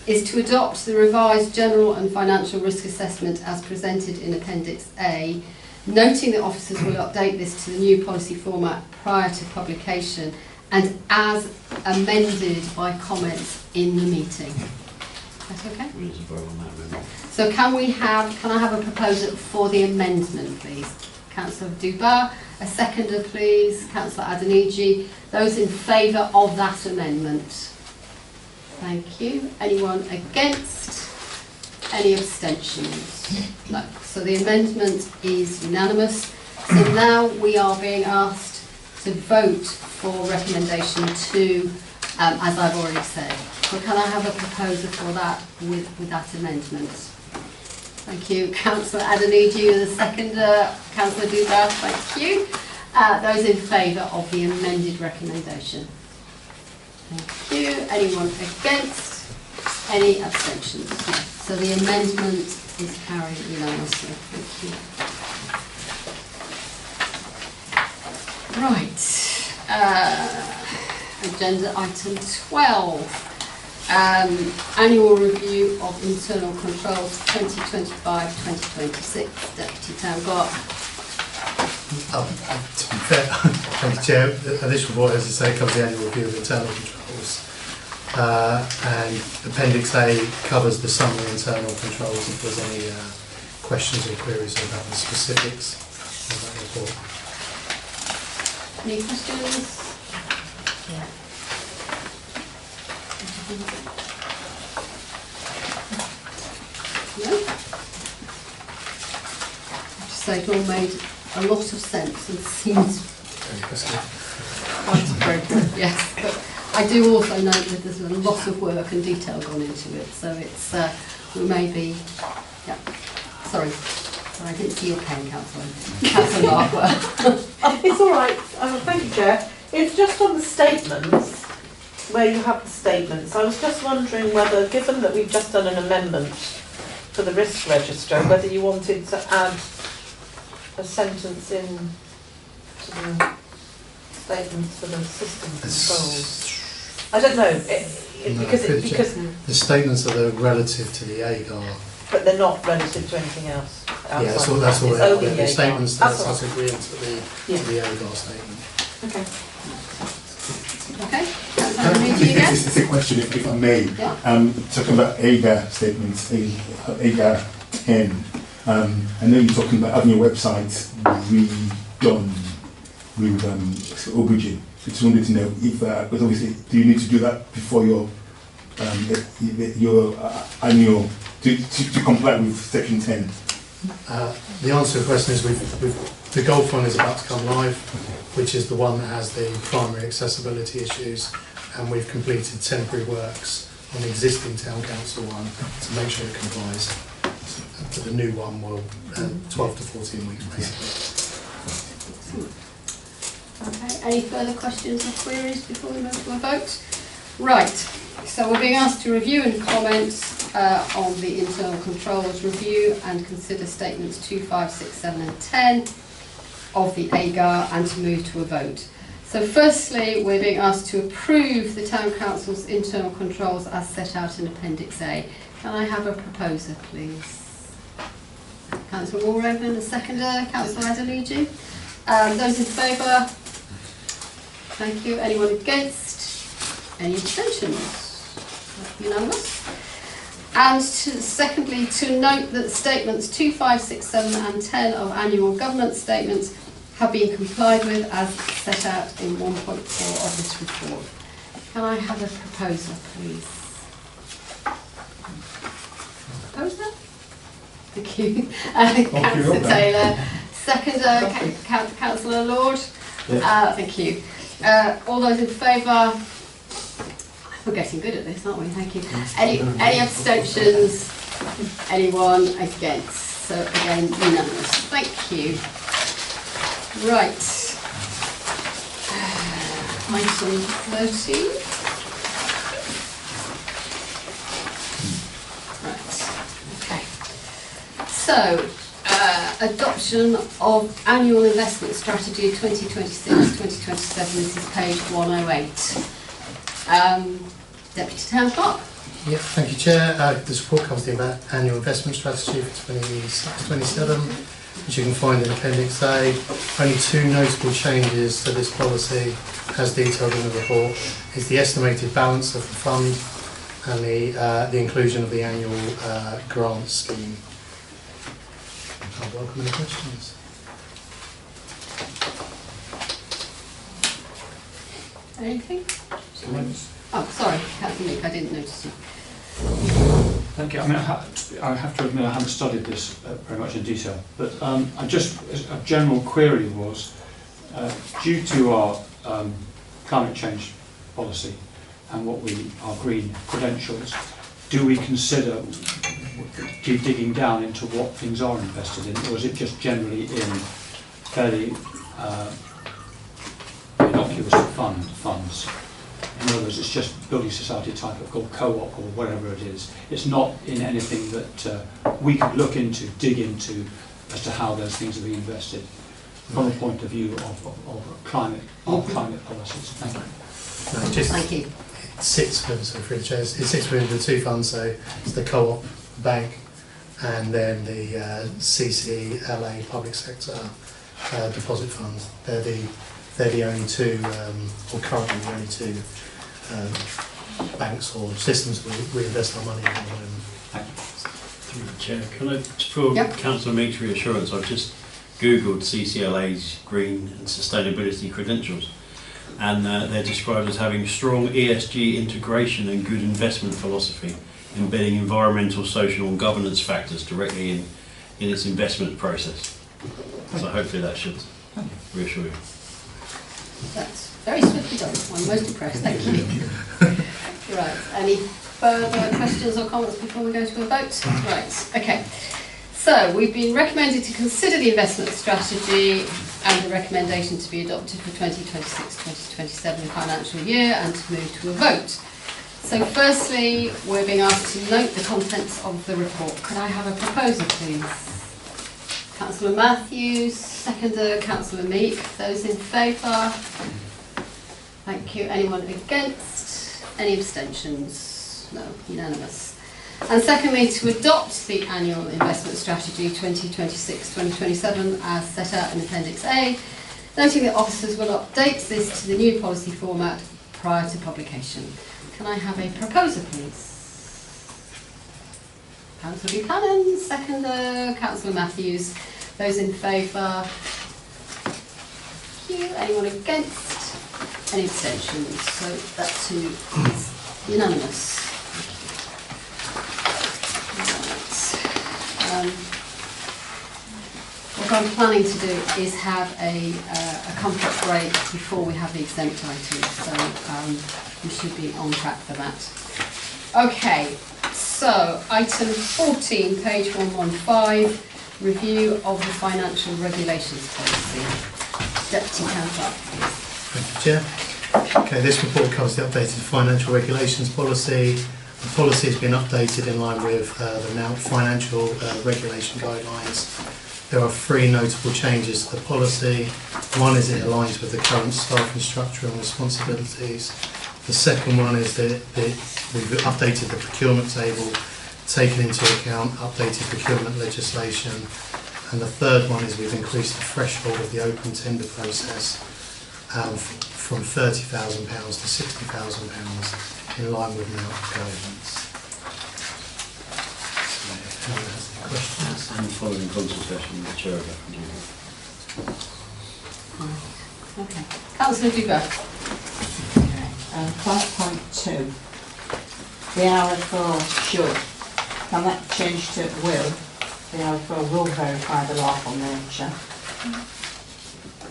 is to adopt the revised general and financial risk assessment as presented in Appendix A, noting that officers will update this to the new policy format prior to publication and as amended by comments in the meeting. That's okay? We need to vote on that amendment. So can I have a proposal for the amendment, please? Councillor Dubar, a seconder, please. Councillor Adeniji. Those in favour of that amendment? Thank you. Anyone against? Any abstentions? No. So the amendment is unanimous. So now we are being asked to vote for recommendation 2, as I've already said. So can I have a proposal for that with that amendment? Thank you. Councillor Adeniji, the seconder. Councillor Dubar, thank you. Those in favour of the amended recommendation? Thank you. Anyone against? Any abstentions? No. So the amendment is carried unanimously. Thank you. Right. Agenda item 12. Annual review of internal controls 2025-2026. Deputy Town Clerk. To be fair, thank you, Chair. This report, as I say, covers the annual review of internal controls. And Appendix A covers the summary internal controls if there's any questions or queries about the specifics of that report. Any questions? Yeah. No? I'd just say it all made a lot of sense and seems quite appropriate, yes. But I do also note that there's a lot of work and detail gone into it, so it's, we may be, yeah, sorry. I didn't see your pen, Councillor. Councillor Markwell. It's all right. Thank you, Chair. It's just on the statements, where you have the statements. I was just wondering whether, given that we've just done an amendment to the risk register, whether you wanted to add a sentence in to the statements for the system controls. I don't know, because the statements are relative to the AGAR. But they're not relative to anything else. Yeah, that's all It's they only are. The statements That's that's all. agreeing to the AGAR statement. Okay. Okay. This is a question, if I may. Yeah. Talking about AGAR statements, AGAR 10. I know you're talking about having your website redone with Aubergine. I just wanted to know if, because obviously, do you need to do that before your annual, to comply with Section 10? The answer to the question is the Golf one is about to come live, which is the one that has the primary accessibility issues, and we've completed temporary works on the existing Town Council one to make sure it complies. But the new one will 12 to 14 weeks basically. Okay, any further questions or queries before we move to a vote? Right, so we're being asked to review and comment on the internal controls review and consider statements 2, 5, 6, 7 and 10 of the AGAR and to move to a vote. So firstly, we're being asked to approve the Town Council's internal controls as set out in Appendix A. Can I have a proposer, please? Councillor Walraven, the seconder. Councillor Adeniji. Those in favour? Thank you. Anyone against? Any abstentions? Unanimous. And secondly, to note that statements 2, 5, 6, 7 and 10 of annual government statements have been complied with as set out in 1.4 of this report. Can I have a proposer, please? Proposer? Thank you. Councillor Taylor. Seconder, Councillor Lord. Thank you. All those in favour? We're getting good at this, aren't we? Thank you. Any abstentions? Anyone against? So again, unanimous. Thank you. Right. Item 13. Right. Okay. So, adoption of annual investment strategy 2026-2027. This is page 108. Deputy Town Clerk. Yeah, thank you, Chair. This report covers the annual investment strategy for 2026-27, which you can find in Appendix A. Only 2 notable changes to this policy as detailed in the report, is the estimated balance of the fund and the inclusion of the annual grant scheme. I'll welcome any questions. Anything? Oh, sorry, Councillor Luke, I didn't notice you. Thank you. I mean, I have to admit I haven't studied this very much in detail, but a general query was, due to our climate change policy and our green credentials, do we consider digging down into what things are invested in, or is it just generally in fairly innocuous funds? In other words, it's just building society type of co-op or whatever it is. It's not in anything that we could look into, dig into, as to how those things are being invested from a point of view of climate policies. Thank you. Thank you. It sits within the two funds, so it's the co-op bank and then the CCLA public sector deposit funds. They're the only two, or currently the only two banks or systems we invest our money in at the moment. Through the chair, can I, for Councillor Meek's reassurance, I've just Googled CCLA's green and sustainability credentials, and they're described as having strong ESG integration and good investment philosophy, embedding environmental, social and governance factors directly in its investment process. So hopefully that should reassure you. That's very swiftly done. I'm most impressed. Thank you. Right. Any further questions or comments before we go to a vote? Right. Okay. So we've been recommended to consider the investment strategy and the recommendation to be adopted for 2026-2027 financial year and to move to a vote. So firstly, we're being asked to note the contents of the report. Could I have a proposer, please? Councillor Matthews, seconder Councillor Meek. Those in favour? Thank you. Anyone against? Any abstentions? No, unanimous. And secondly, to adopt the annual investment strategy 2026-2027 as set out in Appendix A, noting that officers will update this to the new policy format prior to publication. Can I have a proposer, please? Councillor Buchanan, seconder, Councillor Matthews. Those in favour? Thank you. Anyone against? Any abstentions? So that too is unanimous. Right. What I'm planning to do is have a comfort break before we have the exempt items, so we should be on track for that. Okay, so item 14, page 115, review of the financial regulations policy. Deputy Councillor, please. Thank you, Chair. Okay, this report covers the updated financial regulations policy. The policy has been updated in line with the now financial regulation guidelines. There are three notable changes to the policy. One is it aligns with the current staffing structure and responsibilities. The second one is that we've updated the procurement table, taken into account updated procurement legislation. And the third one is we've increased the threshold of the open tender process from £30,000 to £60,000 in line with now guidance. So, anyone has any questions? And following consultation with the chair of that. Okay. Councillor Dubert. 5.2. The RFO should. Can that change to will? The RFO will verify the lawful nature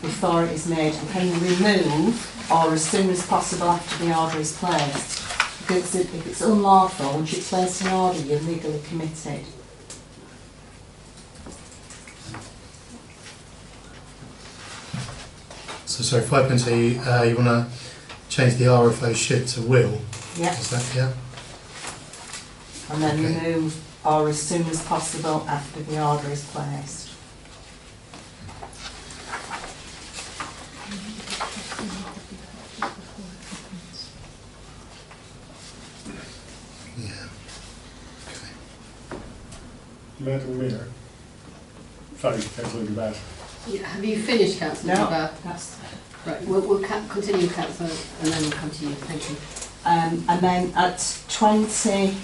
before it is made, and can remove or as soon as possible after the order is placed. Because if it's unlawful, once it's placed in order, you're legally committed. So sorry, 5.2, you want to change the RFO should to will? Yeah. Is that, yeah? And then Okay. remove or as soon as possible after the order is placed. Yeah. Okay. Madam Mayor. Sorry, Councillor Dubas. Have you finished, Councillor? No, that's... Right, we'll continue, Councillor, and then we'll come to you. Thank you. And then at 20.1,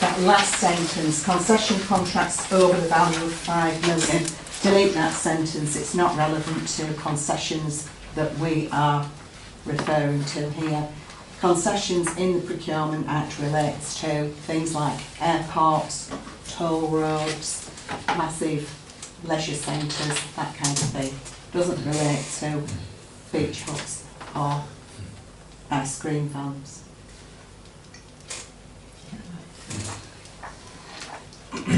that last sentence, concession contracts over the value of 5 million, delete that sentence, it's not relevant to concessions that we are referring to here. Concessions in the Procurement Act relates to things like airports, toll roads, massive leisure centres, that kind of thing. Doesn't relate to beach huts or ice cream vans. I Do you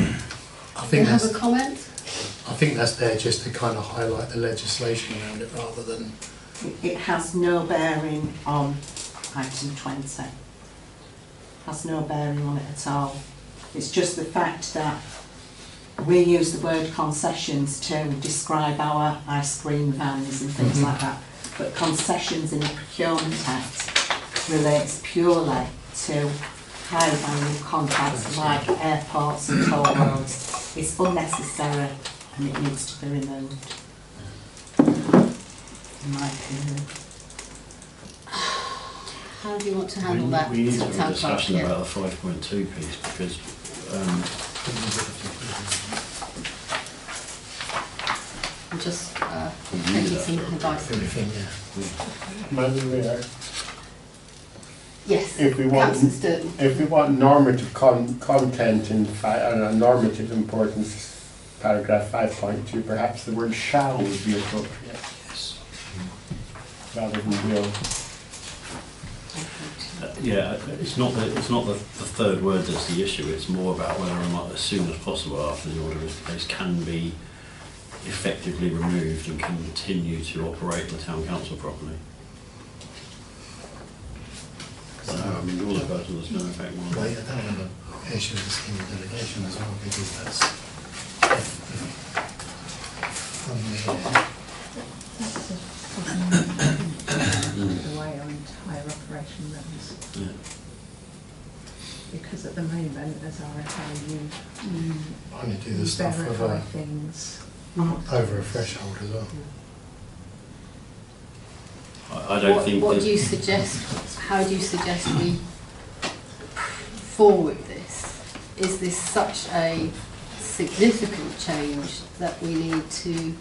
think have that's, a comment? I think that's there just to kind of highlight the legislation around it rather than... It has no bearing on item 20. Has no bearing on it at all. It's just the fact that we use the word concessions to describe our ice cream vans and things like that. But concessions in the Procurement Act relates purely to high value contracts like airports and toll roads. It's unnecessary and it needs to be removed, in my opinion. How do you want to handle that? We need to have a Town clerk? discussion Yeah. about the 5.2 piece because I'm just taking some advice. Madam Mayor, Yes, if we want, Councillor Sturton. if we want normative content and a normative importance, paragraph 5.2, perhaps the word shall would be appropriate. Yes. Rather than will. yeah, it's not the third word that's the issue. It's more about whether or not, as soon as possible after the order is placed, can be effectively removed and continue to operate the town council properly. I mean, all the person that's going to affect one. Well, I don't have an issue with the scheme of delegation as well, because that's the way our entire operation runs. Yeah. Because at the moment, as RFO, you only do the stuff verify over, things. over a threshold as well. I don't think. What do you suggest? How do you suggest we forward this? Is this such a significant change that we need to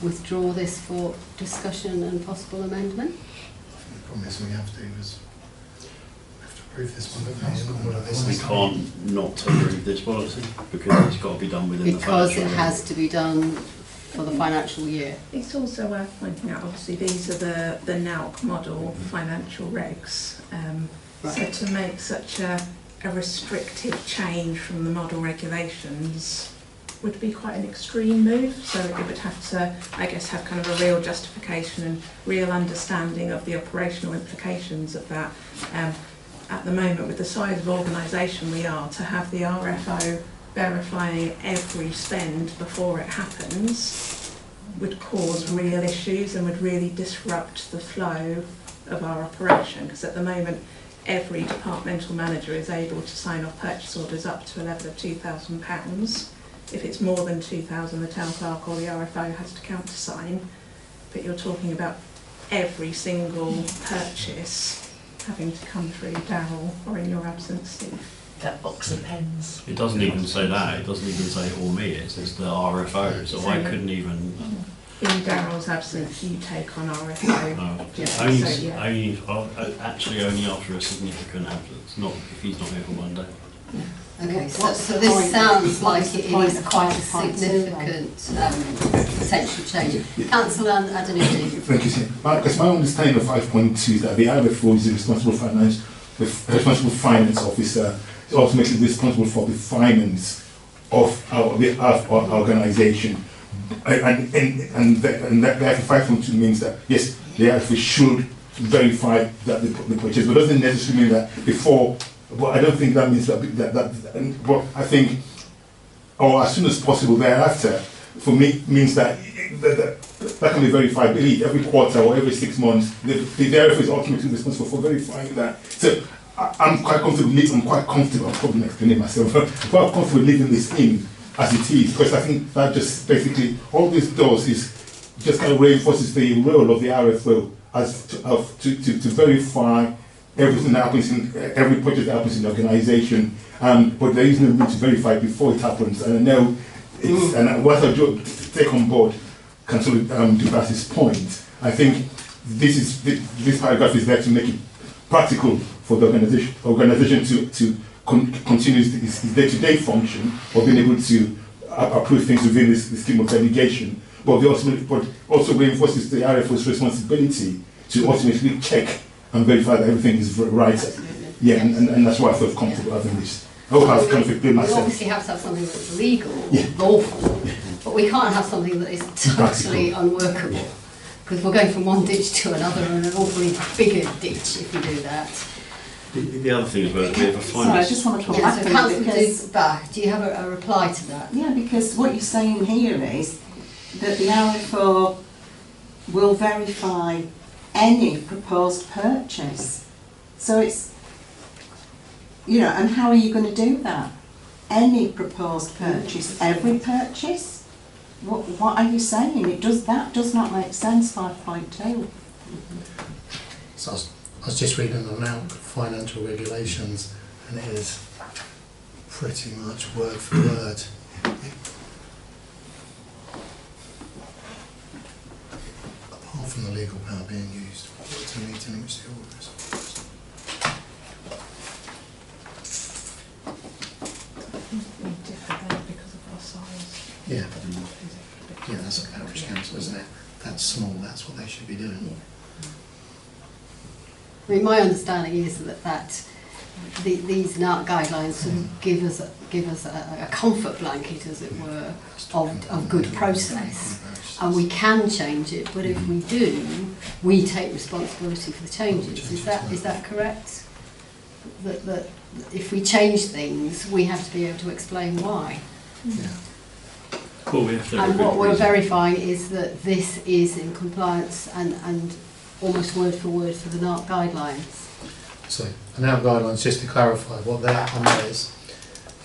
withdraw this for discussion and possible amendment? The problem is we have to approve this one, don't we? And all of this We is- can't not approve this policy because it's got to be done within the Because financial it year. has to be done for the financial year. It's also worth pointing out, obviously, these are the NALC model financial regs. So to make such a restrictive change from the model regulations would be quite an extreme move. So it would have to, I guess, have kind of a real justification and real understanding of the operational implications of that. At the moment, with the size of organisation we are, to have the RFO verifying every spend before it happens would cause real issues and would really disrupt the flow of our operation, because at the moment every departmental manager is able to sign off purchase orders up to a level of £2,000. If it's more than 2,000, the town clerk or the RFO has to countersign, but you're talking about every single purchase having to come through Darryl, or in your absence, Steve. That box of pens. It doesn't even say that. It doesn't even say or me. It says the RFO. So I couldn't even. In Darryl's absence, you take on RFO. Actually only after a significant absence. Not if he's not here for one day. Okay, What's so the this point? sounds like What's the it point is of quite a 5.2 significant potential change. Councillor Adenuti. Thank you, sir. Because my understanding of 5.2 is that the RFO is the responsible finance officer, is ultimately responsible for the finance of our organisation. And therefore 5.2 means that, yes, the RFO should verify that the purchase, but doesn't necessarily mean that before. But I don't think that means that but I think, or as soon as possible thereafter, for me, means that that can be verified every quarter or every 6 months. The RFO is ultimately responsible for verifying that. So I'm quite comfortable, I'm probably not explaining myself, I'm quite comfortable leaving this in as it is, because I think that just basically, all this does is just kind of reinforces the role of the RFO as to verify everything that happens in every project that happens in the organisation, but there is no need to verify it before it happens. And I know it's, and what I do take on board Councillor Dubas's point, I think this paragraph is there to make it practical for the organisation to continue its day-to-day function of being able to approve things within this scheme of delegation, but also reinforces the RFO's responsibility to ultimately check and verify that everything is right. Absolutely. Yeah, and that's why I felt comfortable having this. I hope I've kind of explained We myself. obviously have to have something that's legal, Yeah. lawful, but we can't have something that is totally unworkable, because we're going from one ditch to another and an awfully bigger ditch if we do that. The other thing as well, is a bit of a Sorry, I finance. just want to come Yeah, back so on it Councillor because Dubas, do you have a reply to that? yeah, because what you're saying here is that the RFO will verify any proposed purchase. So it's, you know, and how are you going to do that? Any proposed purchase, every purchase? What are you saying? That does not make sense, 5.2. So I was just reading them out, financial regulations, and it is pretty much word for word. Apart from the legal power being used to meet in which the order is authorised. We differ there because of our size. Yeah, yeah, that's a parish council, isn't it? That's small, that's what they should be doing. I mean, my understanding is that these NARC guidelines sort of give us a comfort blanket, as it were, of good process, and we can change it. But if we do, we take responsibility for the changes. Is that correct? That if we change things, we have to be able to explain why. Yeah. Well, we have to And what we're verifying is that this is in compliance and almost word for word for the NARC guidelines. So, the NARC guidelines, just to clarify what they're on is,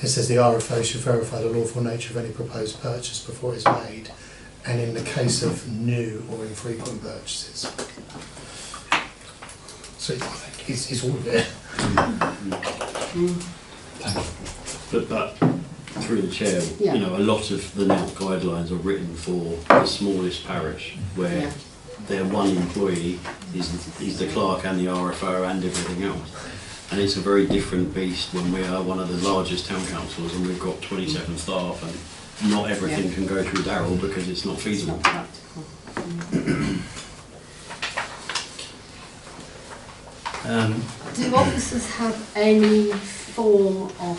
it says the RFO should verify the lawful nature of any proposed purchase before it's made, and in the case of new or infrequent purchases. So it's all there. But through the chair, Yeah. you know, a lot of the NARC guidelines are written for the smallest parish, where Yeah. their one employee is the clerk and the RFO and everything else. And it's a very different beast when we are one of the largest town councils and we've got 27 staff, and not everything can go through Darryl because it's not It's feasible. not practical. Do officers have any form of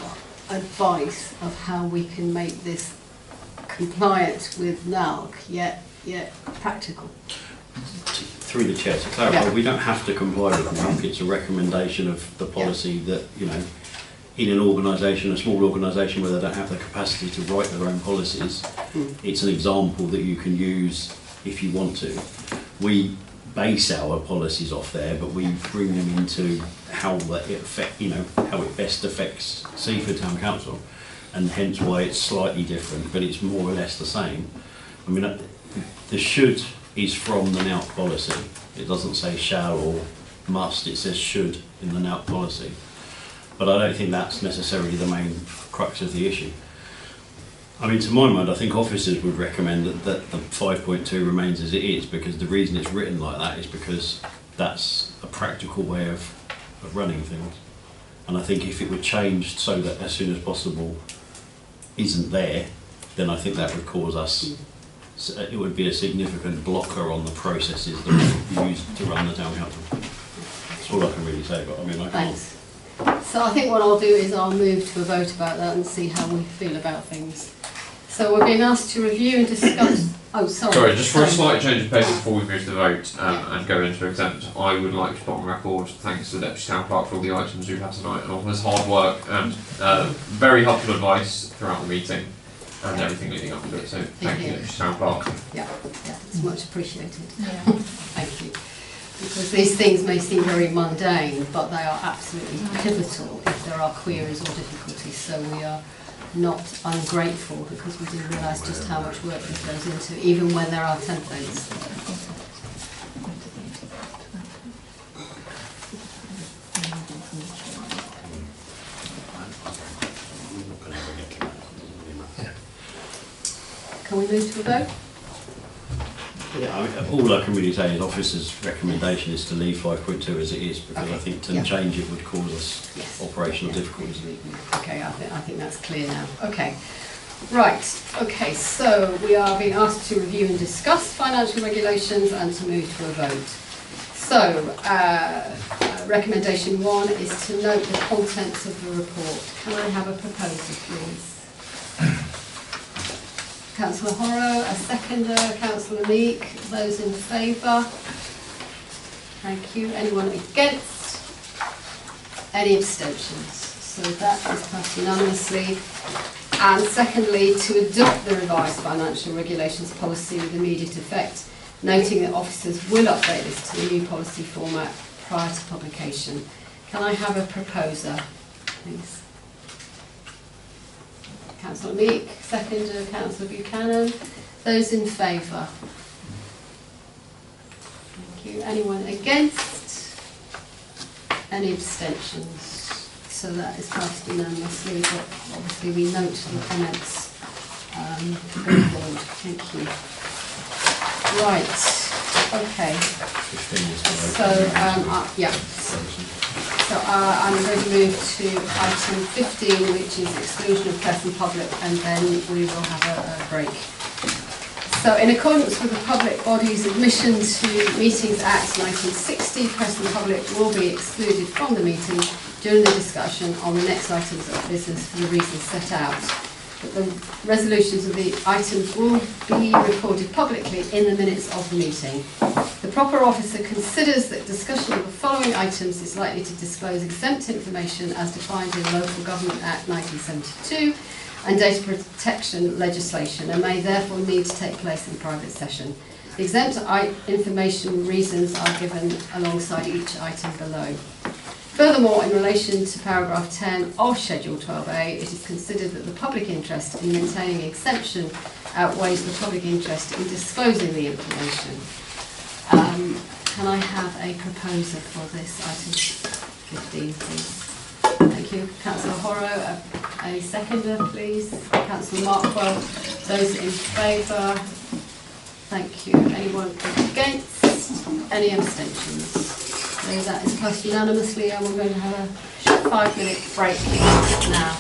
advice of how we can make this compliant with NARC yet practical? Through the chair, to clarify, Yeah. we don't have to comply with NARC. It's a recommendation of the policy that, you know, in an organisation, a small organisation where they don't have the capacity to write their own policies, it's an example that you can use if you want to. We base our policies off there, but we bring them into how how it best affects Seaford Town Council, and hence why it's slightly different, but it's more or less the same. I mean, the should is from the NARC policy. It doesn't say shall or must, it says should in the NARC policy. But I don't think that's necessarily the main crux of the issue. I mean, to my mind, I think officers would recommend that the 5.2 remains as it is, because the reason it's written like that is because that's a practical way of running things. And I think if it were changed so that as soon as possible isn't there, then I think that would cause us, it would be a significant blocker on the processes that we use to run the town council. That's all I can really say, but I mean, I can't. Thanks. So I think what I'll do is I'll move to a vote about that and see how we feel about things. So we're being asked to review and discuss. Oh, sorry. Sorry, just for a slight change of pace before we move to the vote and go into exempt, I would like to put on record thanks to the Deputy Town Clerk for all the items we've had tonight and all his hard work and very helpful advice throughout the meeting and everything leading up to it. So thank you, Deputy Town Clerk. Yeah, it's much appreciated. Yeah. Thank you. because these things may seem very mundane, but they are absolutely pivotal if there are queries or difficulties. So we are not ungrateful, because we do realise just how much work this goes into, even when there are templates. Can we move to a vote? Yeah, I mean, all I can really say is officer's recommendation is to leave 5.2 as it is, because Okay. I think to Yeah. change it would cause us Yes. operational difficulties. Okay, I think that's clear now. Okay. Right, okay, so we are being asked to review and discuss financial regulations and to move to a vote. So, recommendation 1 is to note the contents of the report. Can I have a proposer, please? Councillor Horrow, a seconder, Councillor Meek. Those in favour? Thank you. Anyone against? Any abstentions? So that is passed unanimously. And secondly, to adopt the revised financial regulations policy with immediate effect, noting that officers will update this to the new policy format prior to publication. Can I have a proposer, please? Councillor Meek, seconder, Councillor Buchanan. Those in favour? Thank you. Anyone against? Any abstentions? So that is passed unanimously, but obviously we note the comments going forward. Thank you. Right, okay. 15 is to vote. So, yeah. So I'm going to move to item 15, which is exclusion of press and public, and then we will have a break. So in accordance with the Public Bodies Admission to Meetings Act 1960, press and public will be excluded from the meeting during the discussion on the next items of business for the reasons set out. But the resolutions of the items will be recorded publicly in the minutes of the meeting. The proper officer considers that discussion of the following items is likely to disclose exempt information as defined in Local Government Act 1972 and data protection legislation, and may therefore need to take place in private session. The exempt information reasons are given alongside each item below. Furthermore, in relation to paragraph 10 of Schedule 12A, it is considered that the public interest in maintaining exemption outweighs the public interest in disclosing the information. Can I have a proposer for this item 15, please? Thank you. Councillor Horrow, a seconder, please. Councillor Markwell, those in favour? Thank you. Anyone against? Any abstentions? So that is passed unanimously, and we're going to have a short 5-minute break now.